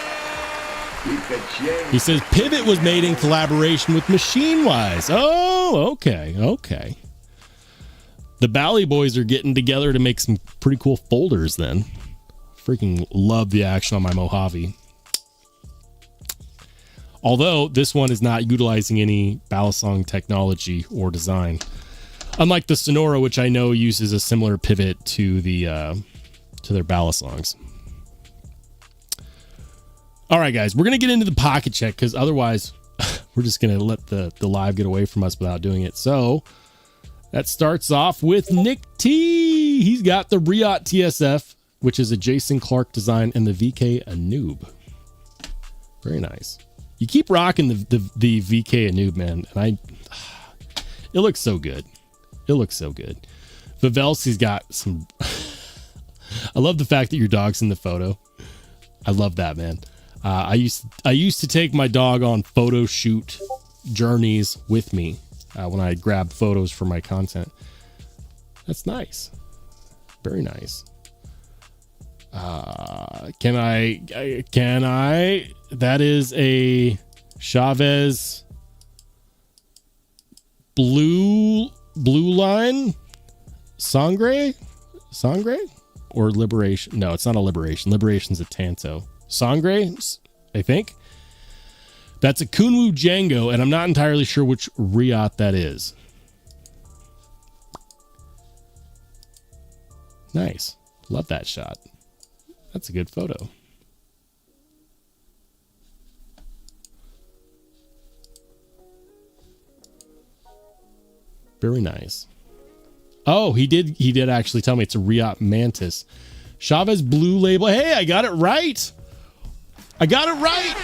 He says, Pivot was made in collaboration with Machine Wise. Oh, okay. The Bally Boys are getting together to make some pretty cool folders then. Freaking love the action on my Mojave. Although this one is not utilizing any balisong technology or design, unlike the Sonora, which I know uses a similar pivot to the to their balisongs. All right, guys, we're gonna get into the pocket check because otherwise we're just gonna let the live get away from us without doing it. So that starts off with Nick T. He's got the Riot TSF, which is a Jason Clark design, and the VK Anub. Very nice. You keep rocking the VK Anub, man, and it looks so good. It looks so good. Vivelski's got some. I love the fact that your dog's in the photo. I love that, man. I used to take my dog on photo shoot journeys with me when I grab photos for my content. That's nice. Very nice. Can I? That is a Chavez blue line Sangre or Liberation. No, it's not a Liberation. Liberation's a Tanto. Sangre, I think. That's a Kunwu Django, and I'm not entirely sure which Riot that is. Nice. Love that shot. That's a good photo. Very nice. Oh, he did actually tell me it's a Riot Mantis. Chavez blue label. Hey, I got it right. I got it right.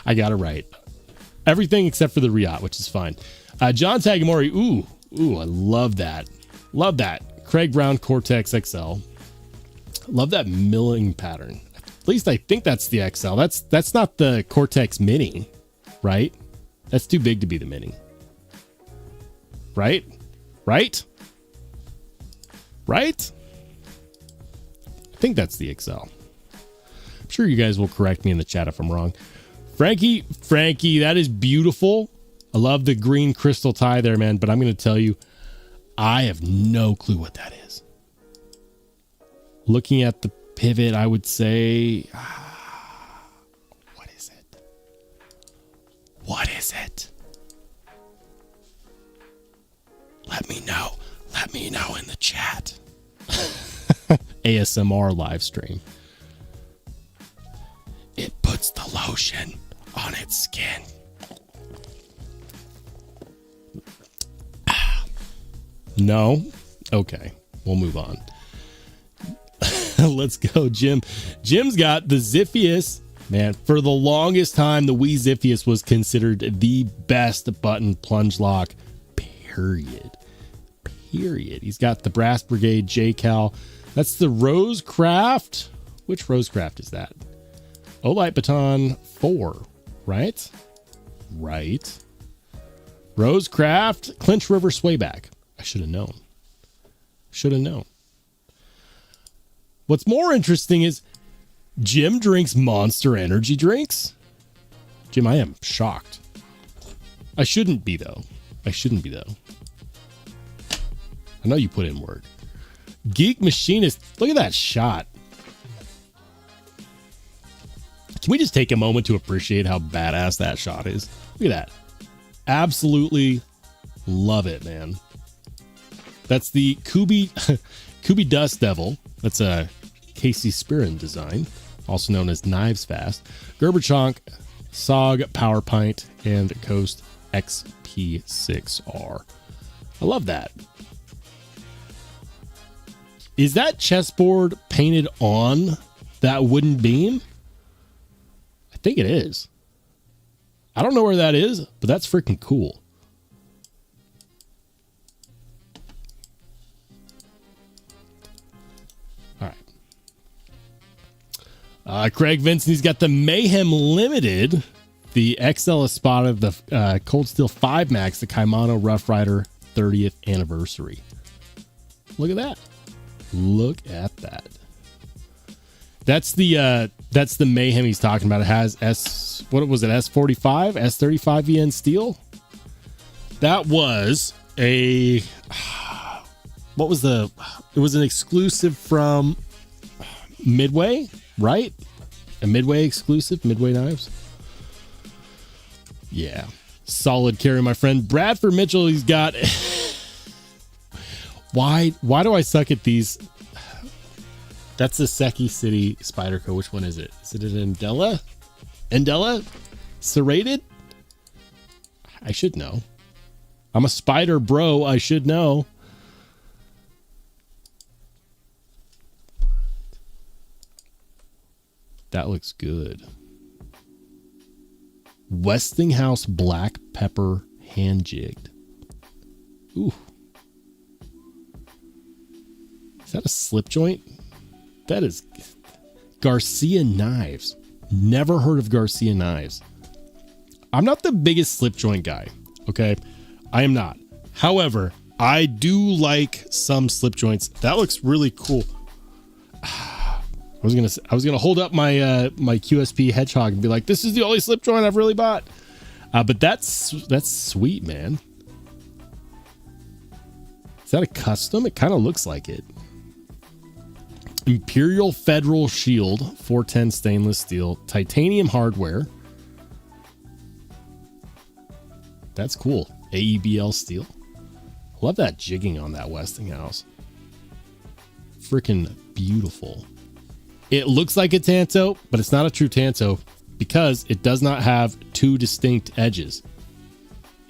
I got it right. Everything except for the Riot, which is fine. John Tagamori. Ooh, I love that. Love that. Craig Brown Cortex XL. Love that milling pattern. At least I think that's the XL. That's not the Cortex Mini, right? That's too big to be the Mini. Right? I think that's the XL. I'm sure you guys will correct me in the chat if I'm wrong. Frankie, that is beautiful. I love the green crystal tie there, man, but I'm going to tell you, I have no clue what that is. Looking at the pivot, I would say, what is it? What is it? Let me know. Let me know in the chat. ASMR live stream. It puts the lotion on its skin. No? Okay, we'll move on. Let's go, Jim. Jim's got the Ziphius. Man, for the longest time, the Wee Ziphius was considered the best button plunge lock, period. He's got the Brass Brigade J-Cal. That's the Rosecraft. Which Rosecraft is that? Olight Baton 4, right? Right. Rosecraft Clinch River Swayback. I should have known. What's more interesting is Jim drinks Monster Energy drinks. Jim, I am shocked. I shouldn't be, though. I know you put in work. Geek Machinist. Look at that shot. Can we just take a moment to appreciate how badass that shot is? Look at that. Absolutely love it, man. That's the Kubi Dust Devil. That's a Casey Spirin design, also known as Knives Fast. Gerberchonk, SOG, Power Pint, and Coast XP6R. I love that. Is that chessboard painted on that wooden beam? I think it is. I don't know where that is, but that's freaking cool. All right. Craig Vincent, he's got the Mayhem Limited, the XL Espada of the Cold Steel 5 Max, the Kaimano Rough Rider 30th anniversary. Look at that. That's the Mayhem he's talking about. It has S45, S35 VN steel. That was it was an exclusive from Midway, right? A Midway exclusive, Midway Knives. Yeah. Solid carry, my friend. Bradford Mitchell, he's got Why do I suck at these? That's the Seki City Spyderco. Which one is it? Is it an Endella? Endella? Serrated? I should know. I'm a spider bro. I should know. That looks good. Westinghouse Black Pepper hand jigged. Ooh. Is that a slip joint? That is Garcia Knives. Never heard of Garcia Knives. I'm not the biggest slip joint guy. Okay. I am not. However, I do like some slip joints. That looks really cool. I was gonna hold up my my QSP Hedgehog and be like, this is the only slip joint I've really bought. But that's sweet, man. Is that a custom? It kind of looks like it. Imperial Federal Shield, 410 stainless steel, titanium hardware. That's cool. AEBL steel. Love that jigging on that Westinghouse. Freaking beautiful. It looks like a Tanto, but it's not a true Tanto because it does not have two distinct edges.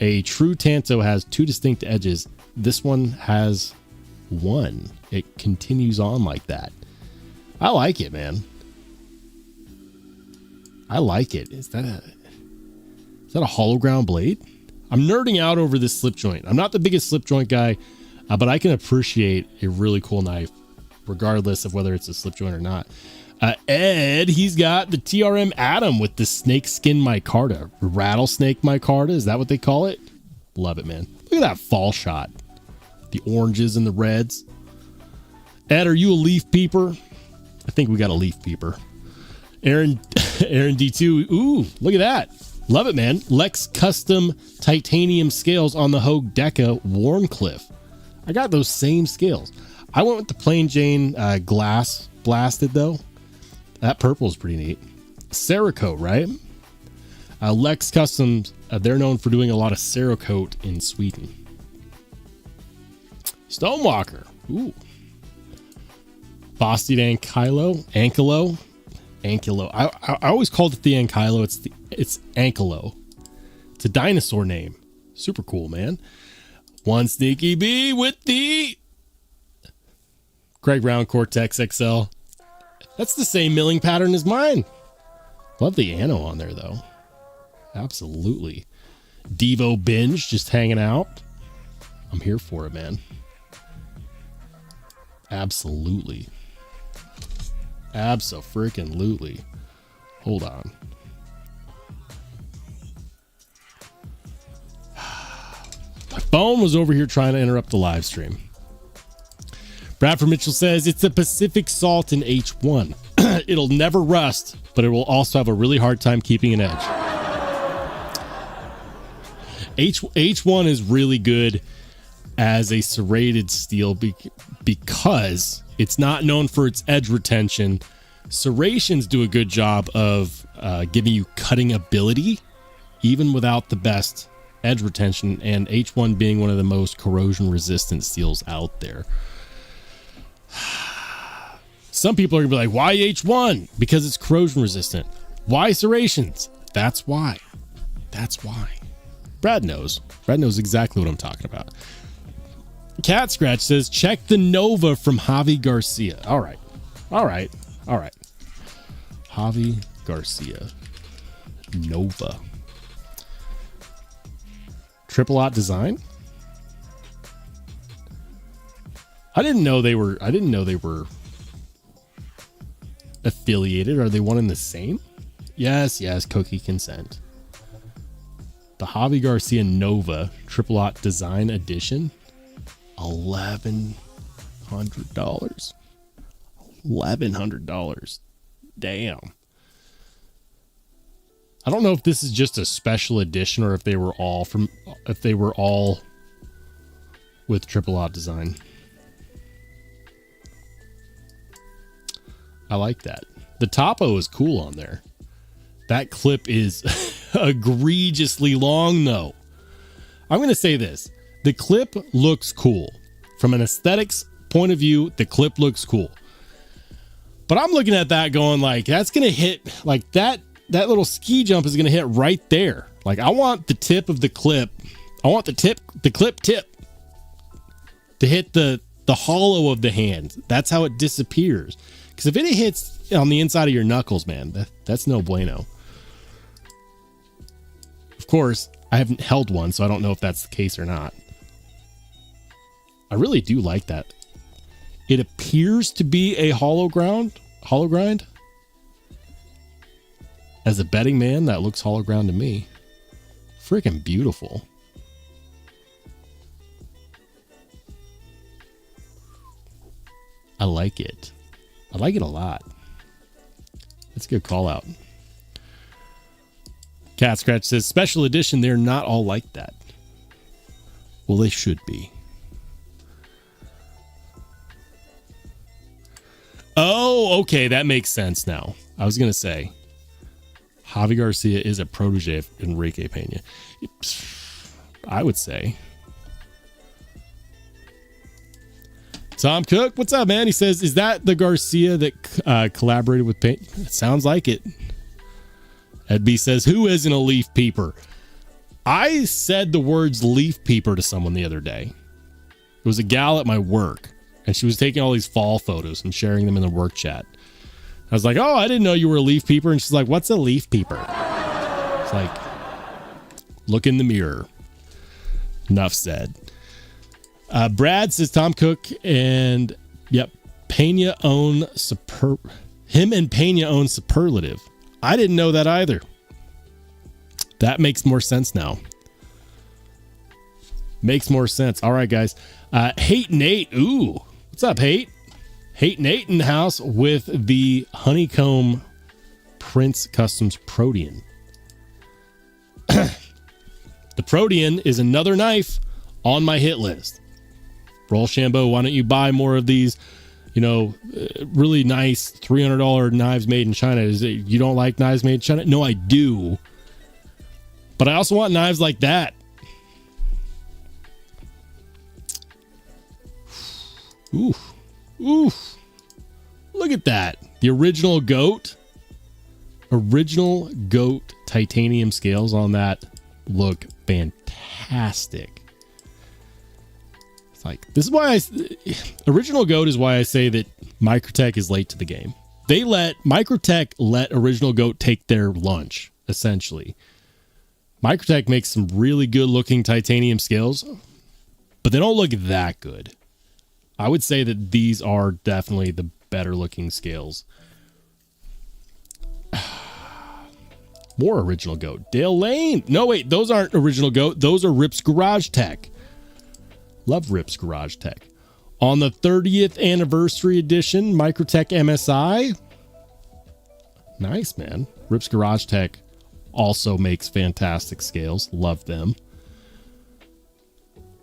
A true Tanto has two distinct edges. This one has one. It continues on like that. I like it, man. I like it. Is that a hollow ground blade? I'm nerding out over this slip joint. I'm not the biggest slip joint guy, but I can appreciate a really cool knife, regardless of whether it's a slip joint or not. Ed, he's got the TRM Atom with the snakeskin micarta. Rattlesnake micarta, is that what they call it? Love it, man. Look at that fall shot. The oranges and the reds. Ed, are you a leaf peeper? I think we got a leaf peeper. Aaron D2. Ooh, look at that. Love it, man. Lex Custom titanium scales on the Hogue Deca Warncliffe. I got those same scales. I went with the plain Jane glass blasted, though. That purple is pretty neat. Cerakote, right? Lex Customs, they're known for doing a lot of Cerakote in Sweden. Stonewalker. Ooh. Bastard Ankylo. Ankylo. I always called it the Ankylo. It's Ankylo. It's a dinosaur name. Super cool, man. One sneaky bee with the Greg Brown Cortex XL. That's the same milling pattern as mine. Love the Anno on there, though. Absolutely. Devo Binge just hanging out. I'm here for it, man. Absolutely. Abso-freaking-lutely. Hold on. My phone was over here trying to interrupt the live stream. Bradford Mitchell says it's a Pacific Salt in H1. It'll never rust, but it will also have a really hard time keeping an edge. H1 is really good as a serrated steel because it's not known for its edge retention. Serrations do a good job of giving you cutting ability, even without the best edge retention, and H1 being one of the most corrosion resistant steels out there. Some people are gonna be like, why H1? Because it's corrosion resistant. Why serrations? That's why. Brad knows exactly what I'm talking about. Cat Scratch says, check the Nova from Javi Garcia. All right. Javi Garcia. Nova. Triple Aught Design? I didn't know they were affiliated. Are they one and the same? Yes, Cookie Consent. The Javi Garcia Nova Triple Aught Design Edition. $1,100. $1,100. Damn. I don't know if this is just a special edition or if they were all with Triple Aught Design. I like that. The topo is cool on there. That clip is egregiously long, though. I'm going to say this. The clip looks cool. From an aesthetics point of view, the clip looks cool. But I'm looking at that going like, that's going to hit, like that little ski jump is going to hit right there. Like, I want the tip of the clip. I want the clip tip to hit the hollow of the hand. That's how it disappears. Because if it hits on the inside of your knuckles, man, that's no bueno. Of course, I haven't held one, so I don't know if that's the case or not. I really do like that. It appears to be a hollow grind. As a betting man, that looks hollow ground to me. Freaking beautiful. I like it. I like it a lot. That's a good call out. Cat Scratch says, special edition, they're not all like that. Well, they should be. Oh, okay. That makes sense now. I was going to say, Javi Garcia is a protege of Enrique Pena. I would say. Tom Cook, what's up, man? He says, is that the Garcia that collaborated with Pena? It sounds like it. Ed B says, who isn't a leaf peeper? I said the words leaf peeper to someone the other day. It was a gal at my work, and she was taking all these fall photos and sharing them in the work chat. I was like, oh, I didn't know you were a leaf peeper. And she's like, what's a leaf peeper? It's like, look in the mirror. Enough said. Brad says Tom Cook and Pena own him and Pena own Superlative. I didn't know that either. That makes more sense now. Makes more sense. All right, guys. Hate Nate. Ooh, what's up, Hate? Hate Nate in the house with the Honeycomb Prince Customs Protean. The Protean is another knife on my hit list. Rollshambo, why don't you buy more of these, really nice $300 knives made in China? Is it, you don't like knives made in China? No, I do. But I also want knives like that. Oof. Look at that. The original goat. Original goat titanium scales on that look fantastic. It's like, this is why original goat is why I say that microtech is late to the game. Microtech let original goat take their lunch, essentially. Microtech makes some really good looking titanium scales, but they don't look that good. I would say that these are definitely the better looking scales. More original goat. Dale Lane. No, wait, those aren't original goat. Those are Rip's Garage Tech. Love Rip's Garage Tech. On the 30th anniversary edition, Microtech MSI. Nice, man. Rip's Garage Tech also makes fantastic scales. Love them.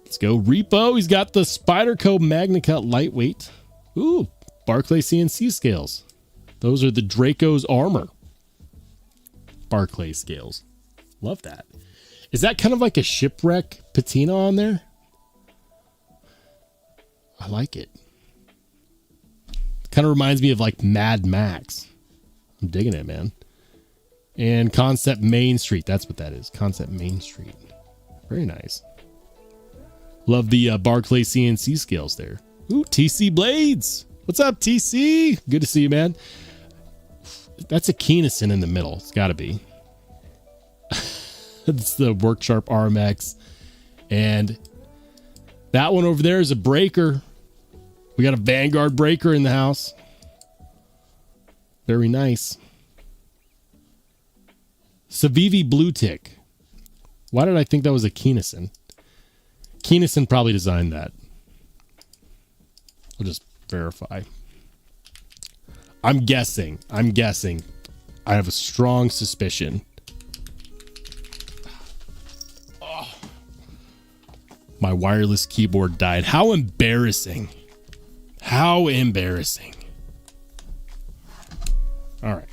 Let's go Repo. He's got the Spyderco MagnaCut Lightweight. Ooh, Barclay CNC scales. Those are the Draco's Armor Barclay scales. Love that. Is that kind of like a shipwreck patina on there? I like it. Kind of reminds me of like Mad Max. I'm digging it, man. And Concept Main Street. That's what that is. Concept Main Street. Very nice. Love the Barclay CNC scales there. Ooh, TC Blades. What's up, TC? Good to see you, man. That's a Keynison in the middle. It's got to be. It's the Worksharp RMX. And that one over there is a breaker. We got a Vanguard breaker in the house. Very nice. Civivi Blue Tick. Why did I think that was a Keynison? Keynison probably designed that. I'll just verify. I'm guessing. I have a strong suspicion. Oh. My wireless keyboard died. How embarrassing. How embarrassing. All right.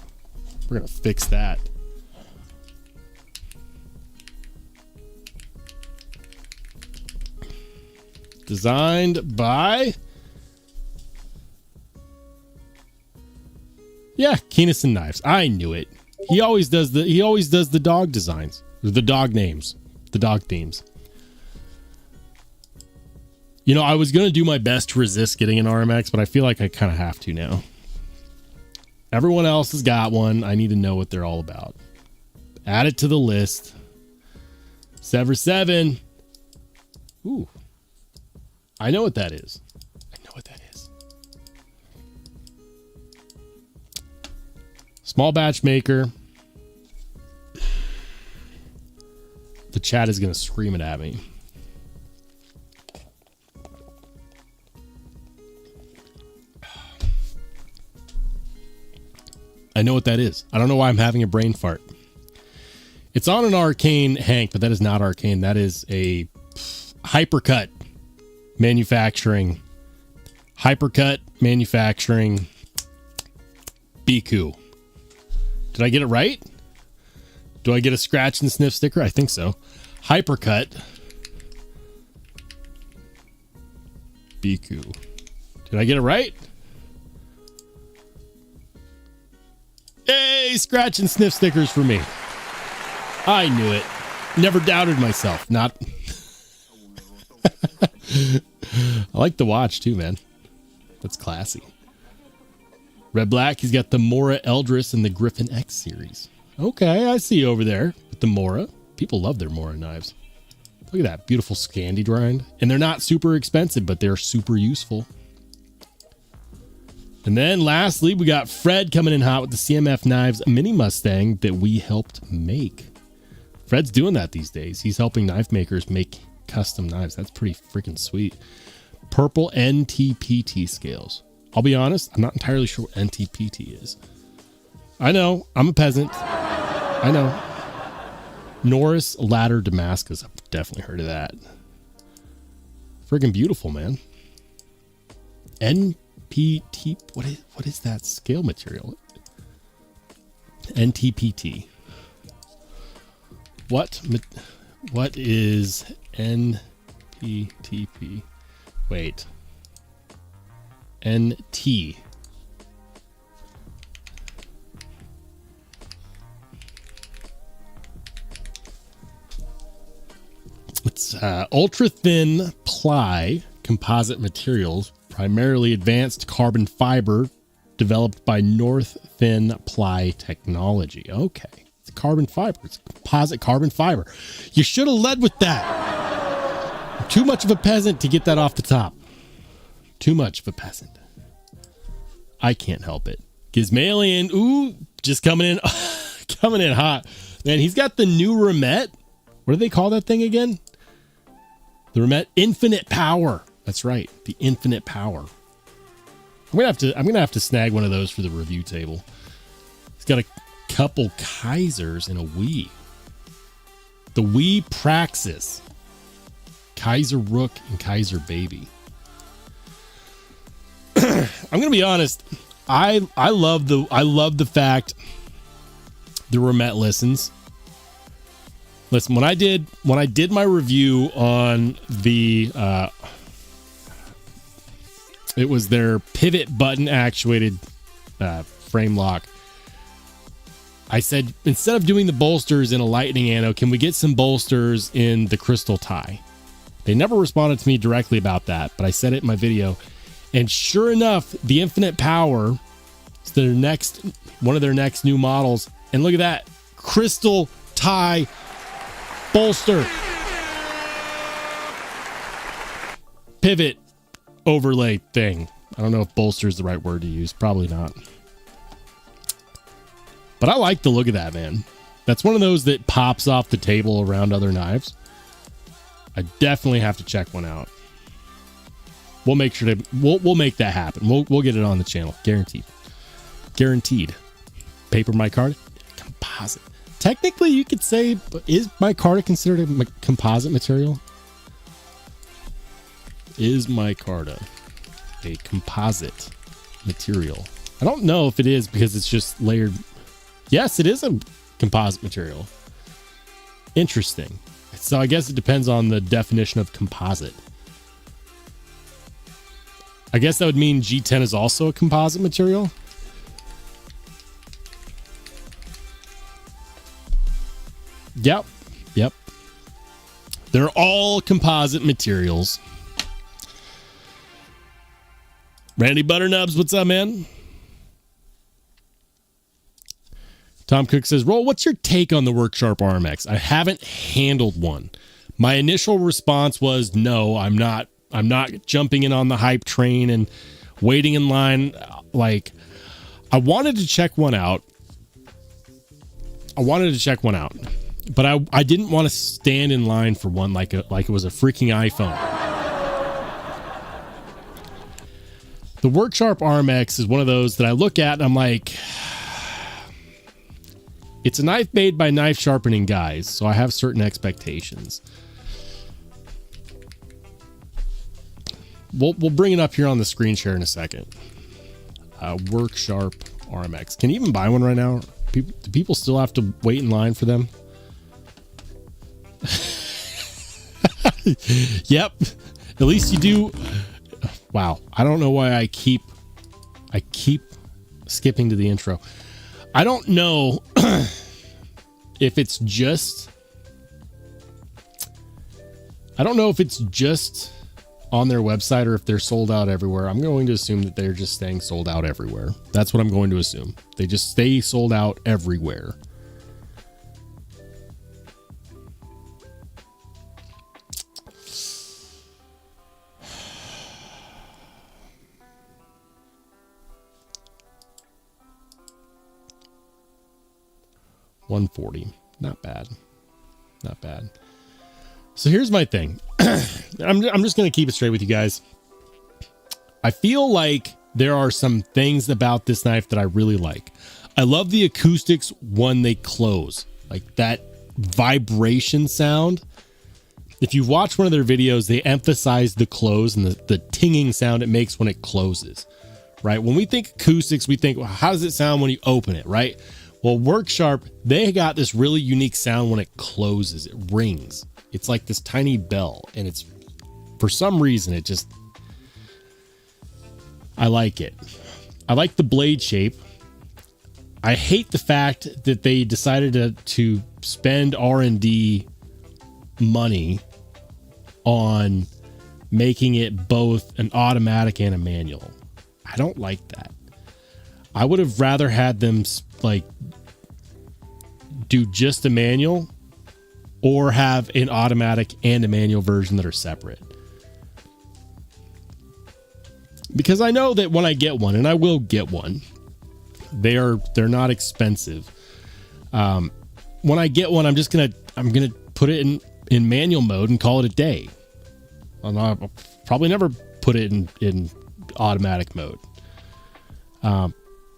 We're going to fix that. Designed by... Yeah, Keynison Knives. I knew it. He always does the dog designs. The dog names. The dog themes. You know, I was going to do my best to resist getting an RMX, but I feel like I kind of have to now. Everyone else has got one. I need to know what they're all about. Add it to the list. Sever 7. Ooh. I know what that is. Small batch maker. The chat is going to scream it at me. I know what that is. I don't know why I'm having a brain fart. It's on an Arcane Hank, but that is not Arcane. That is a Hypercut manufacturing. Hypercut manufacturing. Biku. Did I get it right? Do I get a scratch and sniff sticker? I think so. Hypercut. Biku. Did I get it right? Hey, scratch and sniff stickers for me. I knew it. Never doubted myself. Not. I like the watch too, man. That's classy. Red Black, he's got the Mora Eldris and the Griffin X series. Okay, I see you over there with the Mora. People love their Mora knives. Look at that beautiful Scandi grind. And they're not super expensive, but they're super useful. And then lastly, we got Fred coming in hot with the CMF Knives Mini Mustang that we helped make. Fred's doing that these days. He's helping knife makers make custom knives. That's pretty freaking sweet. Purple NTPT scales. I'll be honest, I'm not entirely sure what NTPT is. I know, I'm a peasant. I know. Norris Ladder Damascus. I've definitely heard of that. Friggin' beautiful, man. NPT. What is that scale material? NTPT. What is NPTP? Wait. NT. ultra thin ply composite materials, primarily advanced carbon fiber developed by North Thin Ply Technology. Okay. It's carbon fiber. It's composite carbon fiber. You should have led with that. I'm too much of a peasant to get that off the top. Too much of a peasant. I can't help it. Gizmalian, ooh, just coming in, coming in hot. Man, he's got the new Remet. What do they call that thing again? The Remet Infinite Power. That's right, the Infinite Power. I'm gonna have to snag one of those for the review table. He's got a couple Kaisers and a Wii. The Wii Praxis, Kaiser Rook, and Kaiser Baby. I'm gonna be honest. I love the fact the Remet listens. Listen, when I did my review on the it was their pivot button actuated frame lock. I said, instead of doing the bolsters in a lightning anode, can we get some bolsters in the crystal tie? They never responded to me directly about that, but I said it in my video. And sure enough, the Infinite Power is one of their next new models. And look at that, crystal tie bolster. Pivot overlay thing. I don't know if bolster is the right word to use. Probably not. But I like the look of that, man. That's one of those that pops off the table around other knives. I definitely have to check one out. We'll make sure to we'll make that happen. We'll get it on the channel, guaranteed. Guaranteed. Paper micarta, composite. Technically, you could say, is micarta considered a composite material? Is micarta a composite material? I don't know if it is because it's just layered. Yes, it is a composite material. Interesting. So I guess it depends on the definition of composite. I guess that would mean G10 is also a composite material. Yep. They're all composite materials. Randy Butternubs, what's up, man? Tom Cook says, Roll, what's your take on the Worksharp RMX? I haven't handled one. My initial response was no, I'm not jumping in on the hype train and waiting in line. Like, I wanted to check one out. But I didn't want to stand in line for one like it was a freaking iPhone. The Worksharp RMX is one of those that I look at and I'm like, it's a knife made by knife sharpening guys, so I have certain expectations. We'll bring it up here on the screen share in a second. Worksharp RMX. Can you even buy one right now? Do people still have to wait in line for them? Yep. At least you do. Wow. I don't know why I keep skipping to the intro. I don't know if it's just on their website or if they're sold out everywhere. I'm going to assume that they're just staying sold out everywhere. That's what I'm going to assume. They just stay sold out everywhere. $140. Not bad. So here's my thing. I'm just going to keep it straight with you guys. I feel like there are some things about this knife that I really like. I love the acoustics when they close, like that vibration sound. If you watch one of their videos, they emphasize the close and the tinging sound it makes when it closes, right? When we think acoustics, we think, well, how does it sound when you open it, right? Well, Worksharp, they got this really unique sound when it closes. It rings. It's like this tiny bell, and it's, for some reason, it just, I like it. I like the blade shape. I hate the fact that they decided to spend R&D money on making it both an automatic and a manual. I don't like that. I would have rather had them like do just a manual or have an automatic and a manual version that are separate. Because I know that when I get one, and I will get one, they're not expensive. When I get one, I'm gonna put it in manual mode and call it a day. I'll probably never put it in automatic mode.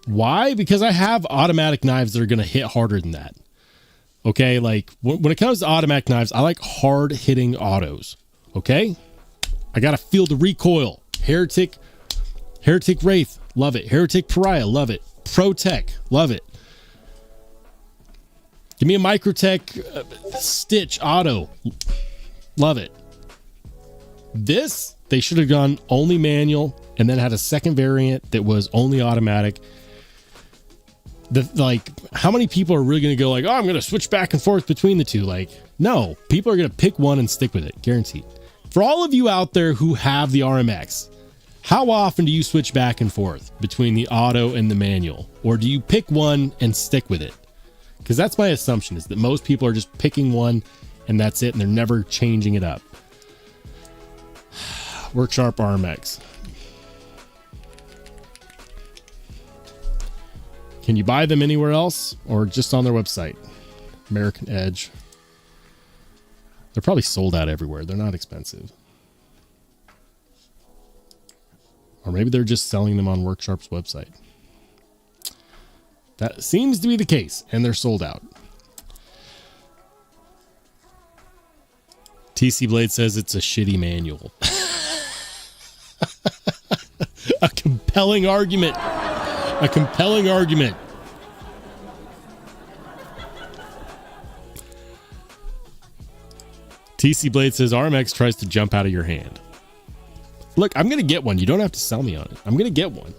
Why? Because I have automatic knives that are going to hit harder than that. Okay, like when it comes to automatic knives, I like hard hitting autos. Okay, I got to feel the recoil. Heretic Wraith, love it. Heretic Pariah, love it. Protech, love it. Give me a microtech Stitch auto, love it. This, they should have gone only manual and then had a second variant that was only automatic. Like, how many people are really going to go like, oh, I'm going to switch back and forth between the two? Like, no, people are going to pick one and stick with it, guaranteed. For all of you out there who have the RMX, how often do you switch back and forth between the auto and the manual? Or do you pick one and stick with it? Because that's my assumption, is that most people are just picking one and that's it, and they're never changing it up. Worksharp RMX. Can you buy them anywhere else or just on their website? American Edge. They're probably sold out everywhere. They're not expensive. Or maybe they're just selling them on Worksharp's website. That seems to be the case, and they're sold out. TC Blade says it's a shitty manual. A compelling argument. A compelling argument. TC Blade says RMX tries to jump out of your hand. Look, I'm going to get one. You don't have to sell me on it. I'm going to get one.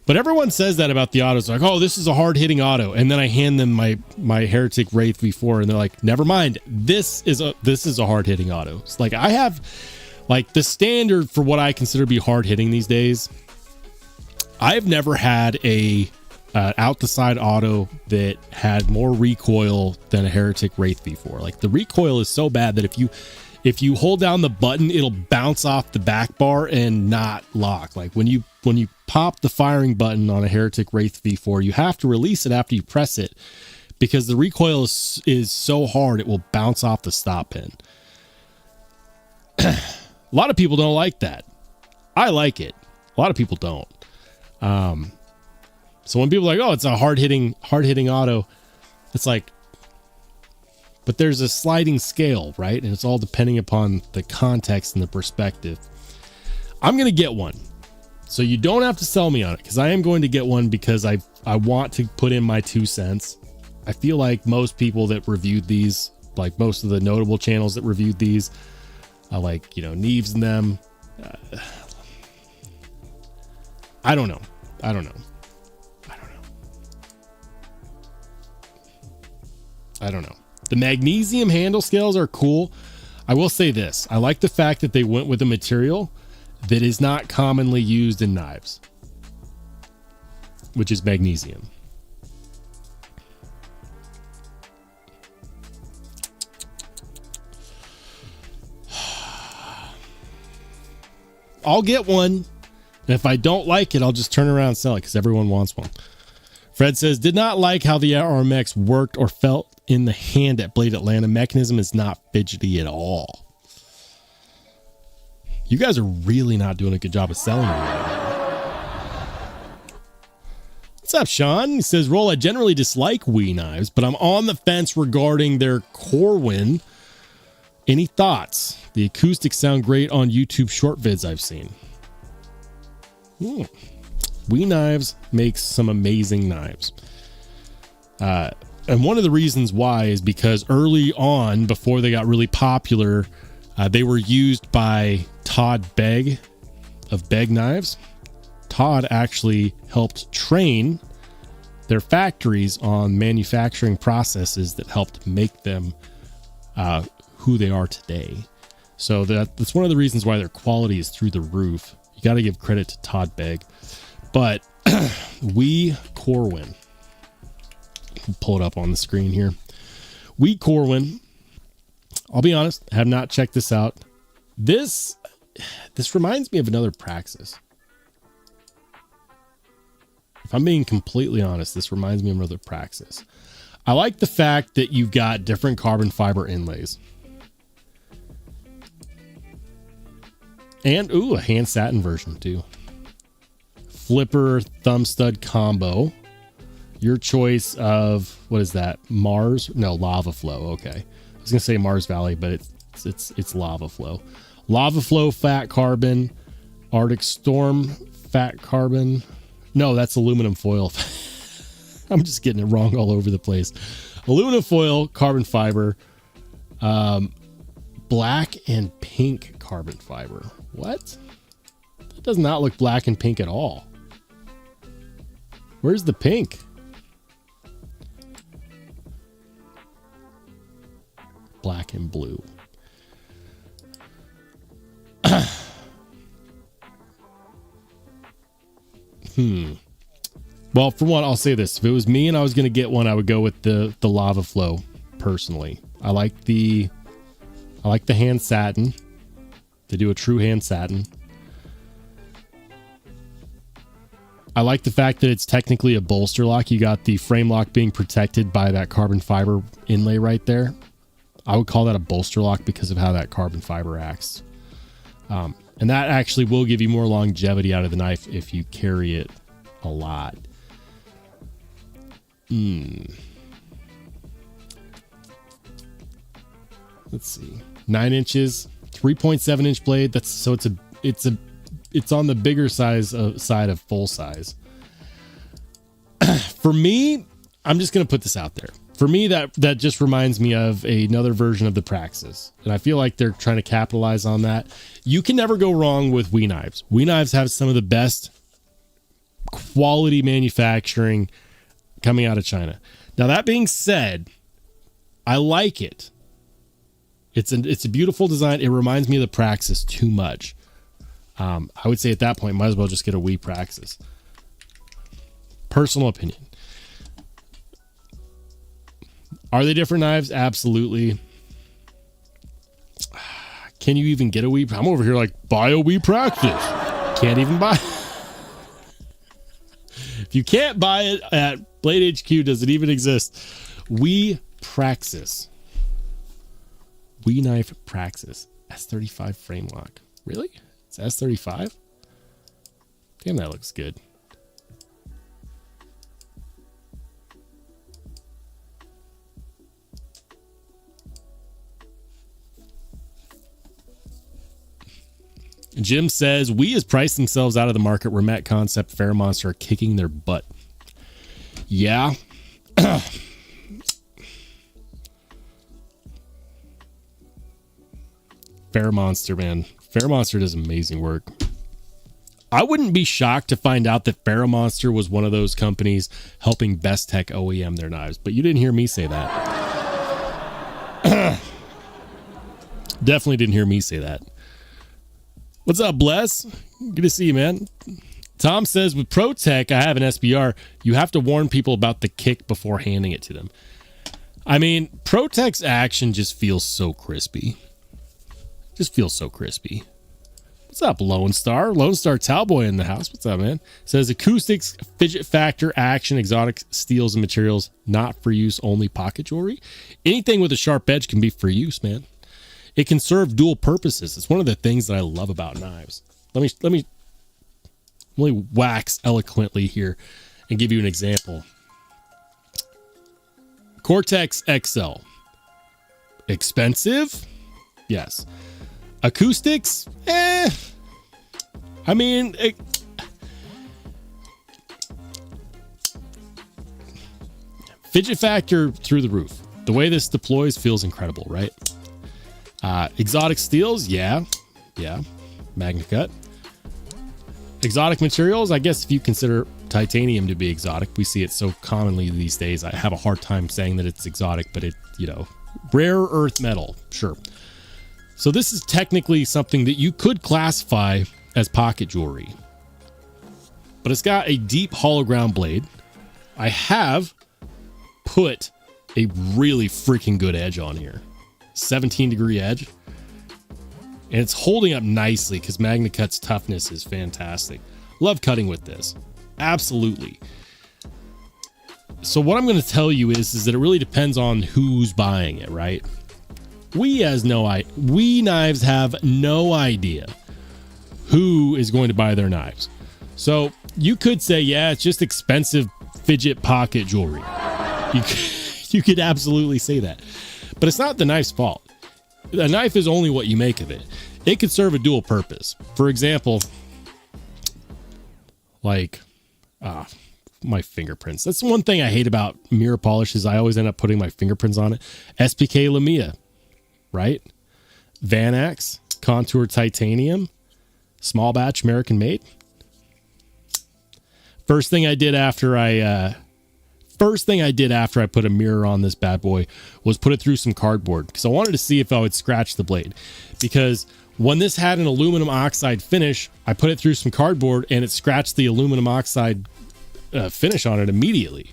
But everyone says that about the autos. Like, oh, this is a hard-hitting auto. And then I hand them my Heretic Wraith V4, and they're like, never mind. This is a hard-hitting auto. It's like, I have, like, the standard for what I consider to be hard-hitting these days. I've never had a out the side auto that had more recoil than a Heretic Wraith V4. Like, the recoil is so bad that if you hold down the button, it'll bounce off the back bar and not lock. Like when you pop the firing button on a Heretic Wraith V4, you have to release it after you press it because the recoil is so hard it will bounce off the stop pin. A lot of people don't like that. I like it. A lot of people don't. So when people are like, oh, it's a hard hitting auto, it's like, but there's a sliding scale, right? And it's all depending upon the context and the perspective. I'm going to get one. So you don't have to sell me on it, because I am going to get one because I want to put in my 2 cents. I feel like most people that reviewed these, like most of the notable channels that reviewed these, like, Neves and them. I don't know. The magnesium handle scales are cool. I will say this. I like the fact that they went with a material that is not commonly used in knives, which is magnesium. I'll get one. And if I don't like it, I'll just turn around and sell it because everyone wants one. Fred says, did not like how the RMX worked or felt in the hand at Blade Atlanta. Mechanism is not fidgety at all. You guys are really not doing a good job of selling it. What's up, Sean? He says, Roll, I generally dislike WE knives, but I'm on the fence regarding their Corwin. Any thoughts? The acoustics sound great on YouTube short vids I've seen. WE Knives makes some amazing knives. And one of the reasons why is because early on, before they got really popular, they were used by Todd Begg of Begg Knives. Todd actually helped train their factories on manufacturing processes that helped make them who they are today. So that's one of the reasons why their quality is through the roof. You got to give credit to Todd Begg. But we Corwin, pull it up on the screen here. We Corwin, I'll be honest, have not checked this out. This reminds me of another Praxis. If I'm being completely honest, this reminds me of another Praxis. I like the fact that you've got different carbon fiber inlays. And, ooh, a hand satin version too. Flipper thumb stud combo. Your choice of, what is that? Mars? No, Lava Flow. Okay. I was going to say Mars Valley, but it's Lava Flow. Lava Flow fat carbon. Arctic Storm fat carbon. No, that's aluminum foil. I'm just getting it wrong all over the place. Aluminum foil, carbon fiber. Black and pink carbon fiber. What? That does not look black and pink at all. Where's the pink? Black and blue. Well, for one, I'll say this. If it was me and I was going to get one, I would go with the Lava Flow personally. I like the hand satin. They do a true hand satin. I like the fact that it's technically a bolster lock. You got the frame lock being protected by that carbon fiber inlay right there. I would call that a bolster lock because of how that carbon fiber acts. And that actually will give you more longevity out of the knife if you carry it a lot. Let's see. 9 inches, 3.7 inch blade. It's on the bigger side of full size. For me, I'm just going to put this out there. For me, that just reminds me of another version of the Praxis. And I feel like they're trying to capitalize on that. You can never go wrong with We Knives. We Knives have some of the best quality manufacturing coming out of China. Now, that being said, I like it. It's a beautiful design. It reminds me of the Praxis too much. I would say at that point, might as well just get a We Praxis. Personal opinion. Are they different knives? Absolutely. Can you even get a We? I'm over here like, buy a We Praxis. Can't even buy. If you can't buy it at Blade HQ, does it even exist? We Praxis. We Knife Praxis. S35 frame lock. Really? It's S35? Damn, that looks good. Jim says, We has priced themselves out of the market where Met Concept, Fair Monster are kicking their butt. Yeah. Fair Monster, man. Fair Monster does amazing work. I wouldn't be shocked to find out that Fair Monster was one of those companies helping Bestech OEM their knives, but you didn't hear me say that. Definitely didn't hear me say that. What's up, Bless? Good to see you, man. Tom says, with ProTech, I have an SBR. You have to warn people about the kick before handing it to them. I mean, ProTech's action just feels so crispy. Just feels so crispy. What's up, Lone Star? Lone Star Talboy in the house. What's up, man? Says acoustics, fidget factor, action, exotic steels and materials, not for use, only pocket jewelry. Anything with a sharp edge can be for use, man. It can serve dual purposes. It's one of the things that I love about knives. Let me wax eloquently here and give you an example. Cortex XL. Expensive? Yes. Acoustics? I mean, fidget factor through the roof. The way this deploys feels incredible, right? Exotic steels, yeah. Magna Cut. Exotic materials, I guess if you consider titanium to be exotic, we see it so commonly these days. I have a hard time saying that it's exotic, but it, rare earth metal, sure. So this is technically something that you could classify as pocket jewelry, but it's got a deep hollow ground blade. I have put a really freaking good edge on here, 17-degree edge, and it's holding up nicely because MagnaCut's toughness is fantastic. Love cutting with this, absolutely. So what I'm going to tell you is that it really depends on who's buying it, right? We knives have no idea who is going to buy their knives. So you could say, yeah, it's just expensive fidget pocket jewelry. You could absolutely say that, but it's not the knife's fault. A knife is only what you make of it. It could serve a dual purpose. For example, like my fingerprints. That's one thing I hate about mirror polishes. I always end up putting my fingerprints on it. SPK Lamia, right? Vanax Contour Titanium, small batch American made. First thing I did after I put a mirror on this bad boy was put it through some cardboard because I wanted to see if I would scratch the blade. Because when this had an aluminum oxide finish, I put it through some cardboard and it scratched the aluminum oxide finish on it immediately.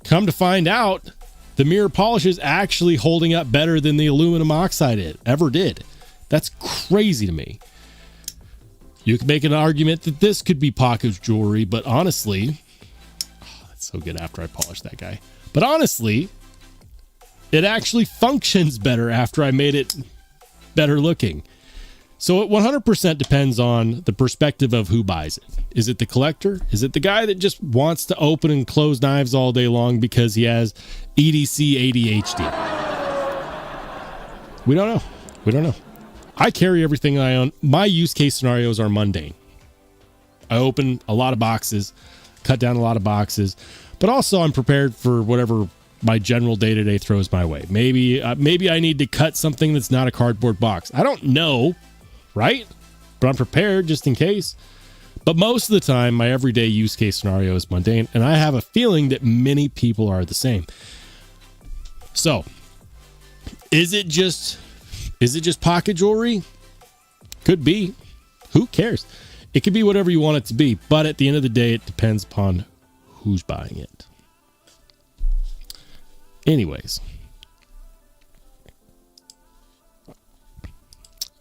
Come to find out, the mirror polish is actually holding up better than the aluminum oxide ever did. That's crazy to me. You could make an argument that this could be pocket jewelry, but honestly, that's so good after I polish that guy. But honestly, it actually functions better after I made it better looking. So it 100% depends on the perspective of who buys it. Is it the collector? Is it the guy that just wants to open and close knives all day long because he has EDC ADHD? We don't know. We don't know. I carry everything I own. My use case scenarios are mundane. I open a lot of boxes, cut down a lot of boxes, but also I'm prepared for whatever my general day-to-day throws my way. Maybe I need to cut something that's not a cardboard box. I don't know, right? But I'm prepared just in case. But most of the time, my everyday use case scenario is mundane, and I have a feeling that many people are the same. So, is it just pocket jewelry? Could be. Who cares? It could be whatever you want it to be, but at the end of the day, it depends upon who's buying it. Anyways.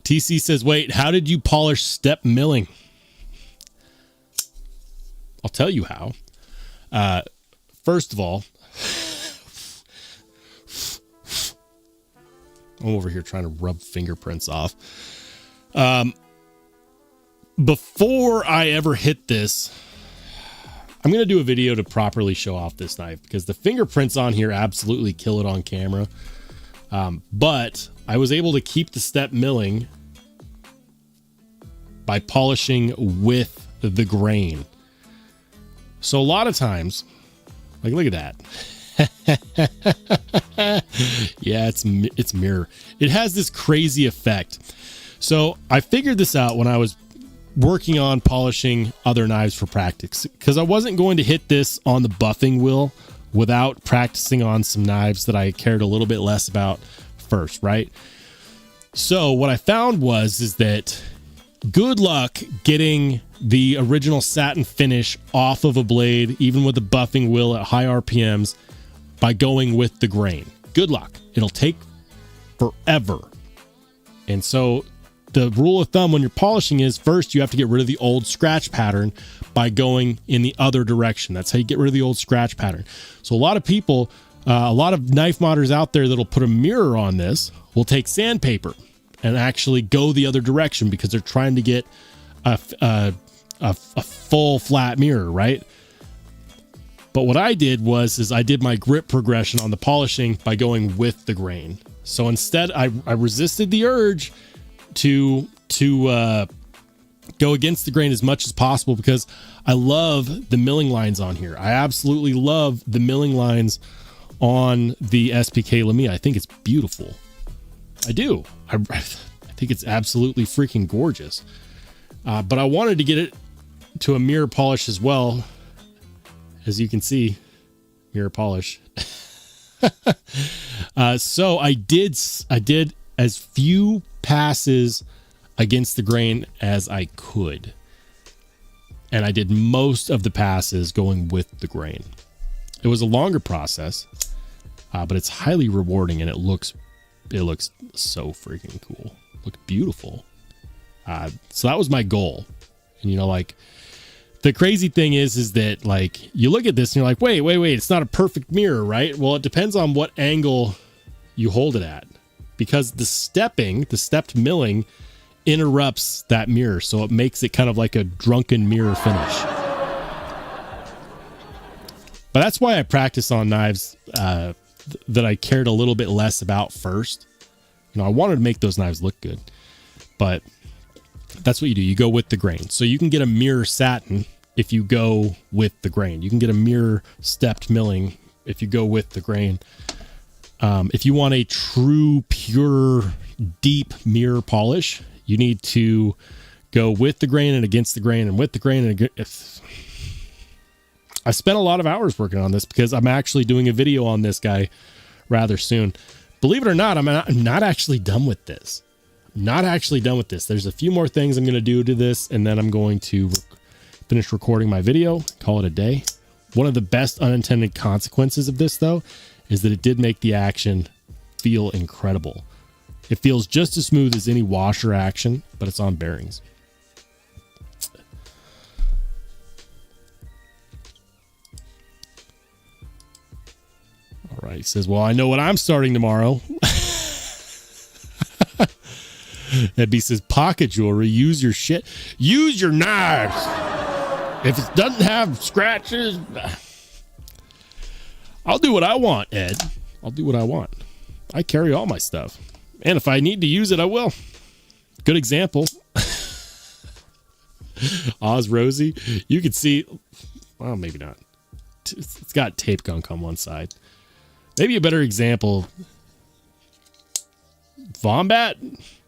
TC says, wait, how did you polish step milling? I'll tell you how. First of all, I'm over here trying to rub fingerprints off. Before I ever hit this, I'm going to do a video to properly show off this knife because the fingerprints on here absolutely kill it on camera. But I was able to keep the step milling by polishing with the grain. So a lot of times, like, look at that. Yeah, it's mirror. It has this crazy effect. So I figured this out when I was working on polishing other knives for practice, because I wasn't going to hit this on the buffing wheel without practicing on some knives that I cared a little bit less about first, right? So what I found is that good luck getting the original satin finish off of a blade, even with the buffing wheel at high RPMs, by going with the grain. Good luck. It'll take forever. And so the rule of thumb when you're polishing is first you have to get rid of the old scratch pattern by going in the other direction. That's how you get rid of the old scratch pattern. So a lot of people, a lot of knife modders out there that'll put a mirror on this will take sandpaper and actually go the other direction because they're trying to get a full flat mirror, right? But what I did is I did my grip progression on the polishing by going with the grain. So instead, I resisted the urge to go against the grain as much as possible because I love the milling lines on here. I absolutely love the milling lines on the SPK Lamia. I think it's beautiful. I do. I think it's absolutely freaking gorgeous. But I wanted to get it to a mirror polish as well. As you can see, mirror polish. So I did as few passes against the grain as I could. And I did most of the passes going with the grain. It was a longer process, but it's highly rewarding, and it looks so freaking cool. Looks beautiful. So that was my goal. And, you know, like, the crazy thing is that, like, you look at this and you're like, wait, it's not a perfect mirror, right? Well, it depends on what angle you hold it at, because the stepped milling interrupts that mirror, so it makes it kind of like a drunken mirror finish. But that's why I practice on knives that I cared a little bit less about first. You know, I wanted to make those knives look good, but that's what you do. You go with the grain. So you can get a mirror satin if you go with the grain. You can get a mirror stepped milling if you go with the grain. If you want a true, pure, deep mirror polish, you need to go with the grain and against the grain and with the grain. And I spent a lot of hours working on this because I'm actually doing a video on this guy rather soon. Believe it or not, I'm not actually done with this. There's a few more things I'm going to do to this, and then I'm going to finish recording my video, call it a day. One of the best unintended consequences of this, though, is that it did make the action feel incredible. It feels just as smooth as any washer action, but it's on bearings. All right, he says, well, I know what I'm starting tomorrow. Ebby says, pocket jewelry, use your shit. Use your knives. If it doesn't have scratches, I'll do what I want, Ed. I'll do what I want. I carry all my stuff. And if I need to use it, I will. Good example. Oz Rosie. You can see, well, maybe not. It's got tape gunk on one side. Maybe a better example. Vombat.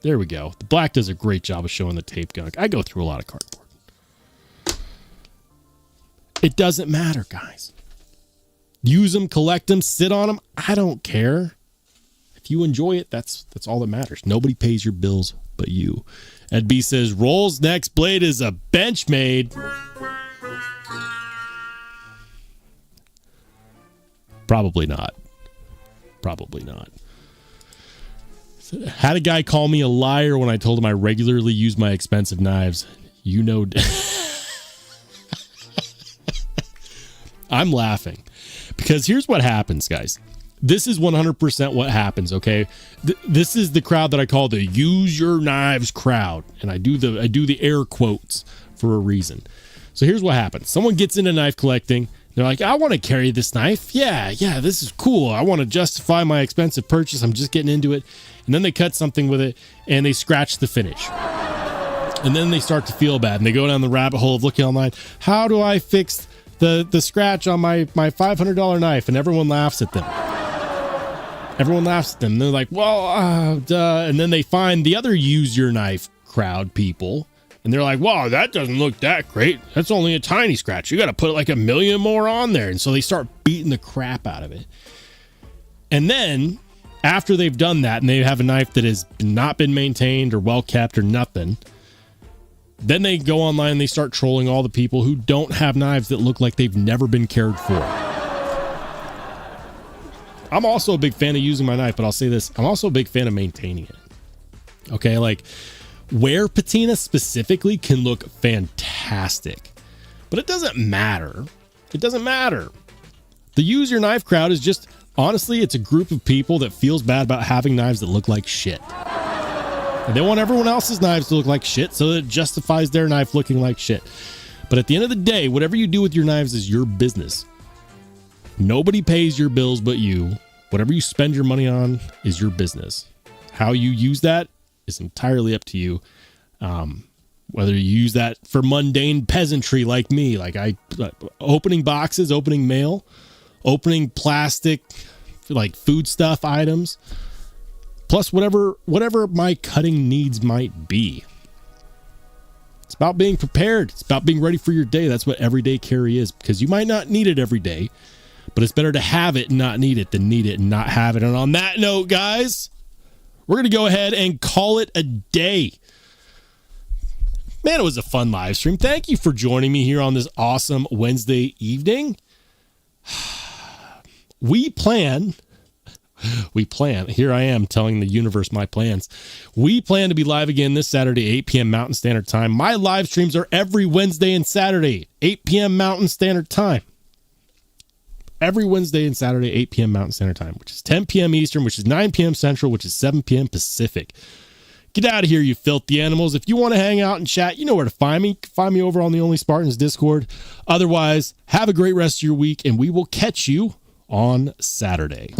There we go. The black does a great job of showing the tape gunk. I go through a lot of cardboard. It doesn't matter, guys. Use them, collect them, sit on them. I don't care. If you enjoy it, that's all that matters. Nobody pays your bills but you. Ed B says, Roll's next blade is a benchmade. Probably not. Had a guy call me a liar when I told him I regularly use my expensive knives. You know, I'm laughing because here's what happens, guys. This is 100% what happens, okay? This is the crowd that I call the use your knives crowd, and I do the air quotes for a reason. So here's what happens. Someone gets into knife collecting. They're like, I want to carry this knife. Yeah, this is cool. I want to justify my expensive purchase. I'm just getting into it. And then they cut something with it, and they scratch the finish. And then they start to feel bad, and they go down the rabbit hole of looking online. How do I fix the scratch on my $500 knife? And everyone laughs at them. They're like, well, duh. And then they find the other use your knife crowd people. And they're like, wow, that doesn't look that great. That's only a tiny scratch. You got to put like 1 million more on there. And so they start beating the crap out of it. And then after they've done that and they have a knife that has not been maintained or well kept or nothing, then they go online and they start trolling all the people who don't have knives that look like they've never been cared for. I'm also a big fan of using my knife, but I'll say this. I'm also a big fan of maintaining it. Okay, like wear patina specifically can look fantastic, but it doesn't matter. The use your knife crowd is just, honestly, it's a group of people that feels bad about having knives that look like shit. And they want everyone else's knives to look like shit, so that it justifies their knife looking like shit. But at the end of the day, whatever you do with your knives is your business. Nobody pays your bills but you. Whatever you spend your money on is your business. How you use that is entirely up to you. Whether you use that for mundane peasantry like me, like opening boxes, opening mail, opening plastic, like foodstuff items, plus whatever my cutting needs might be. It's about being prepared. It's about being ready for your day. That's what everyday carry is, because you might not need it every day, but it's better to have it and not need it than need it and not have it. And on that note, guys, we're going to go ahead and call it a day. Man, it was a fun live stream. Thank you for joining me here on this awesome Wednesday evening. We plan, here I am telling the universe my plans. We plan to be live again this Saturday, 8 p.m. Mountain Standard Time. My live streams are every Wednesday and Saturday, 8 p.m. Mountain Standard Time. Every Wednesday and Saturday, 8 p.m. Mountain Standard Time, which is 10 p.m. Eastern, which is 9 p.m. Central, which is 7 p.m. Pacific. Get out of here, you filthy animals. If you want to hang out and chat, you know where to find me. Find me over on the Only Spartans Discord. Otherwise, have a great rest of your week, and we will catch you on Saturday.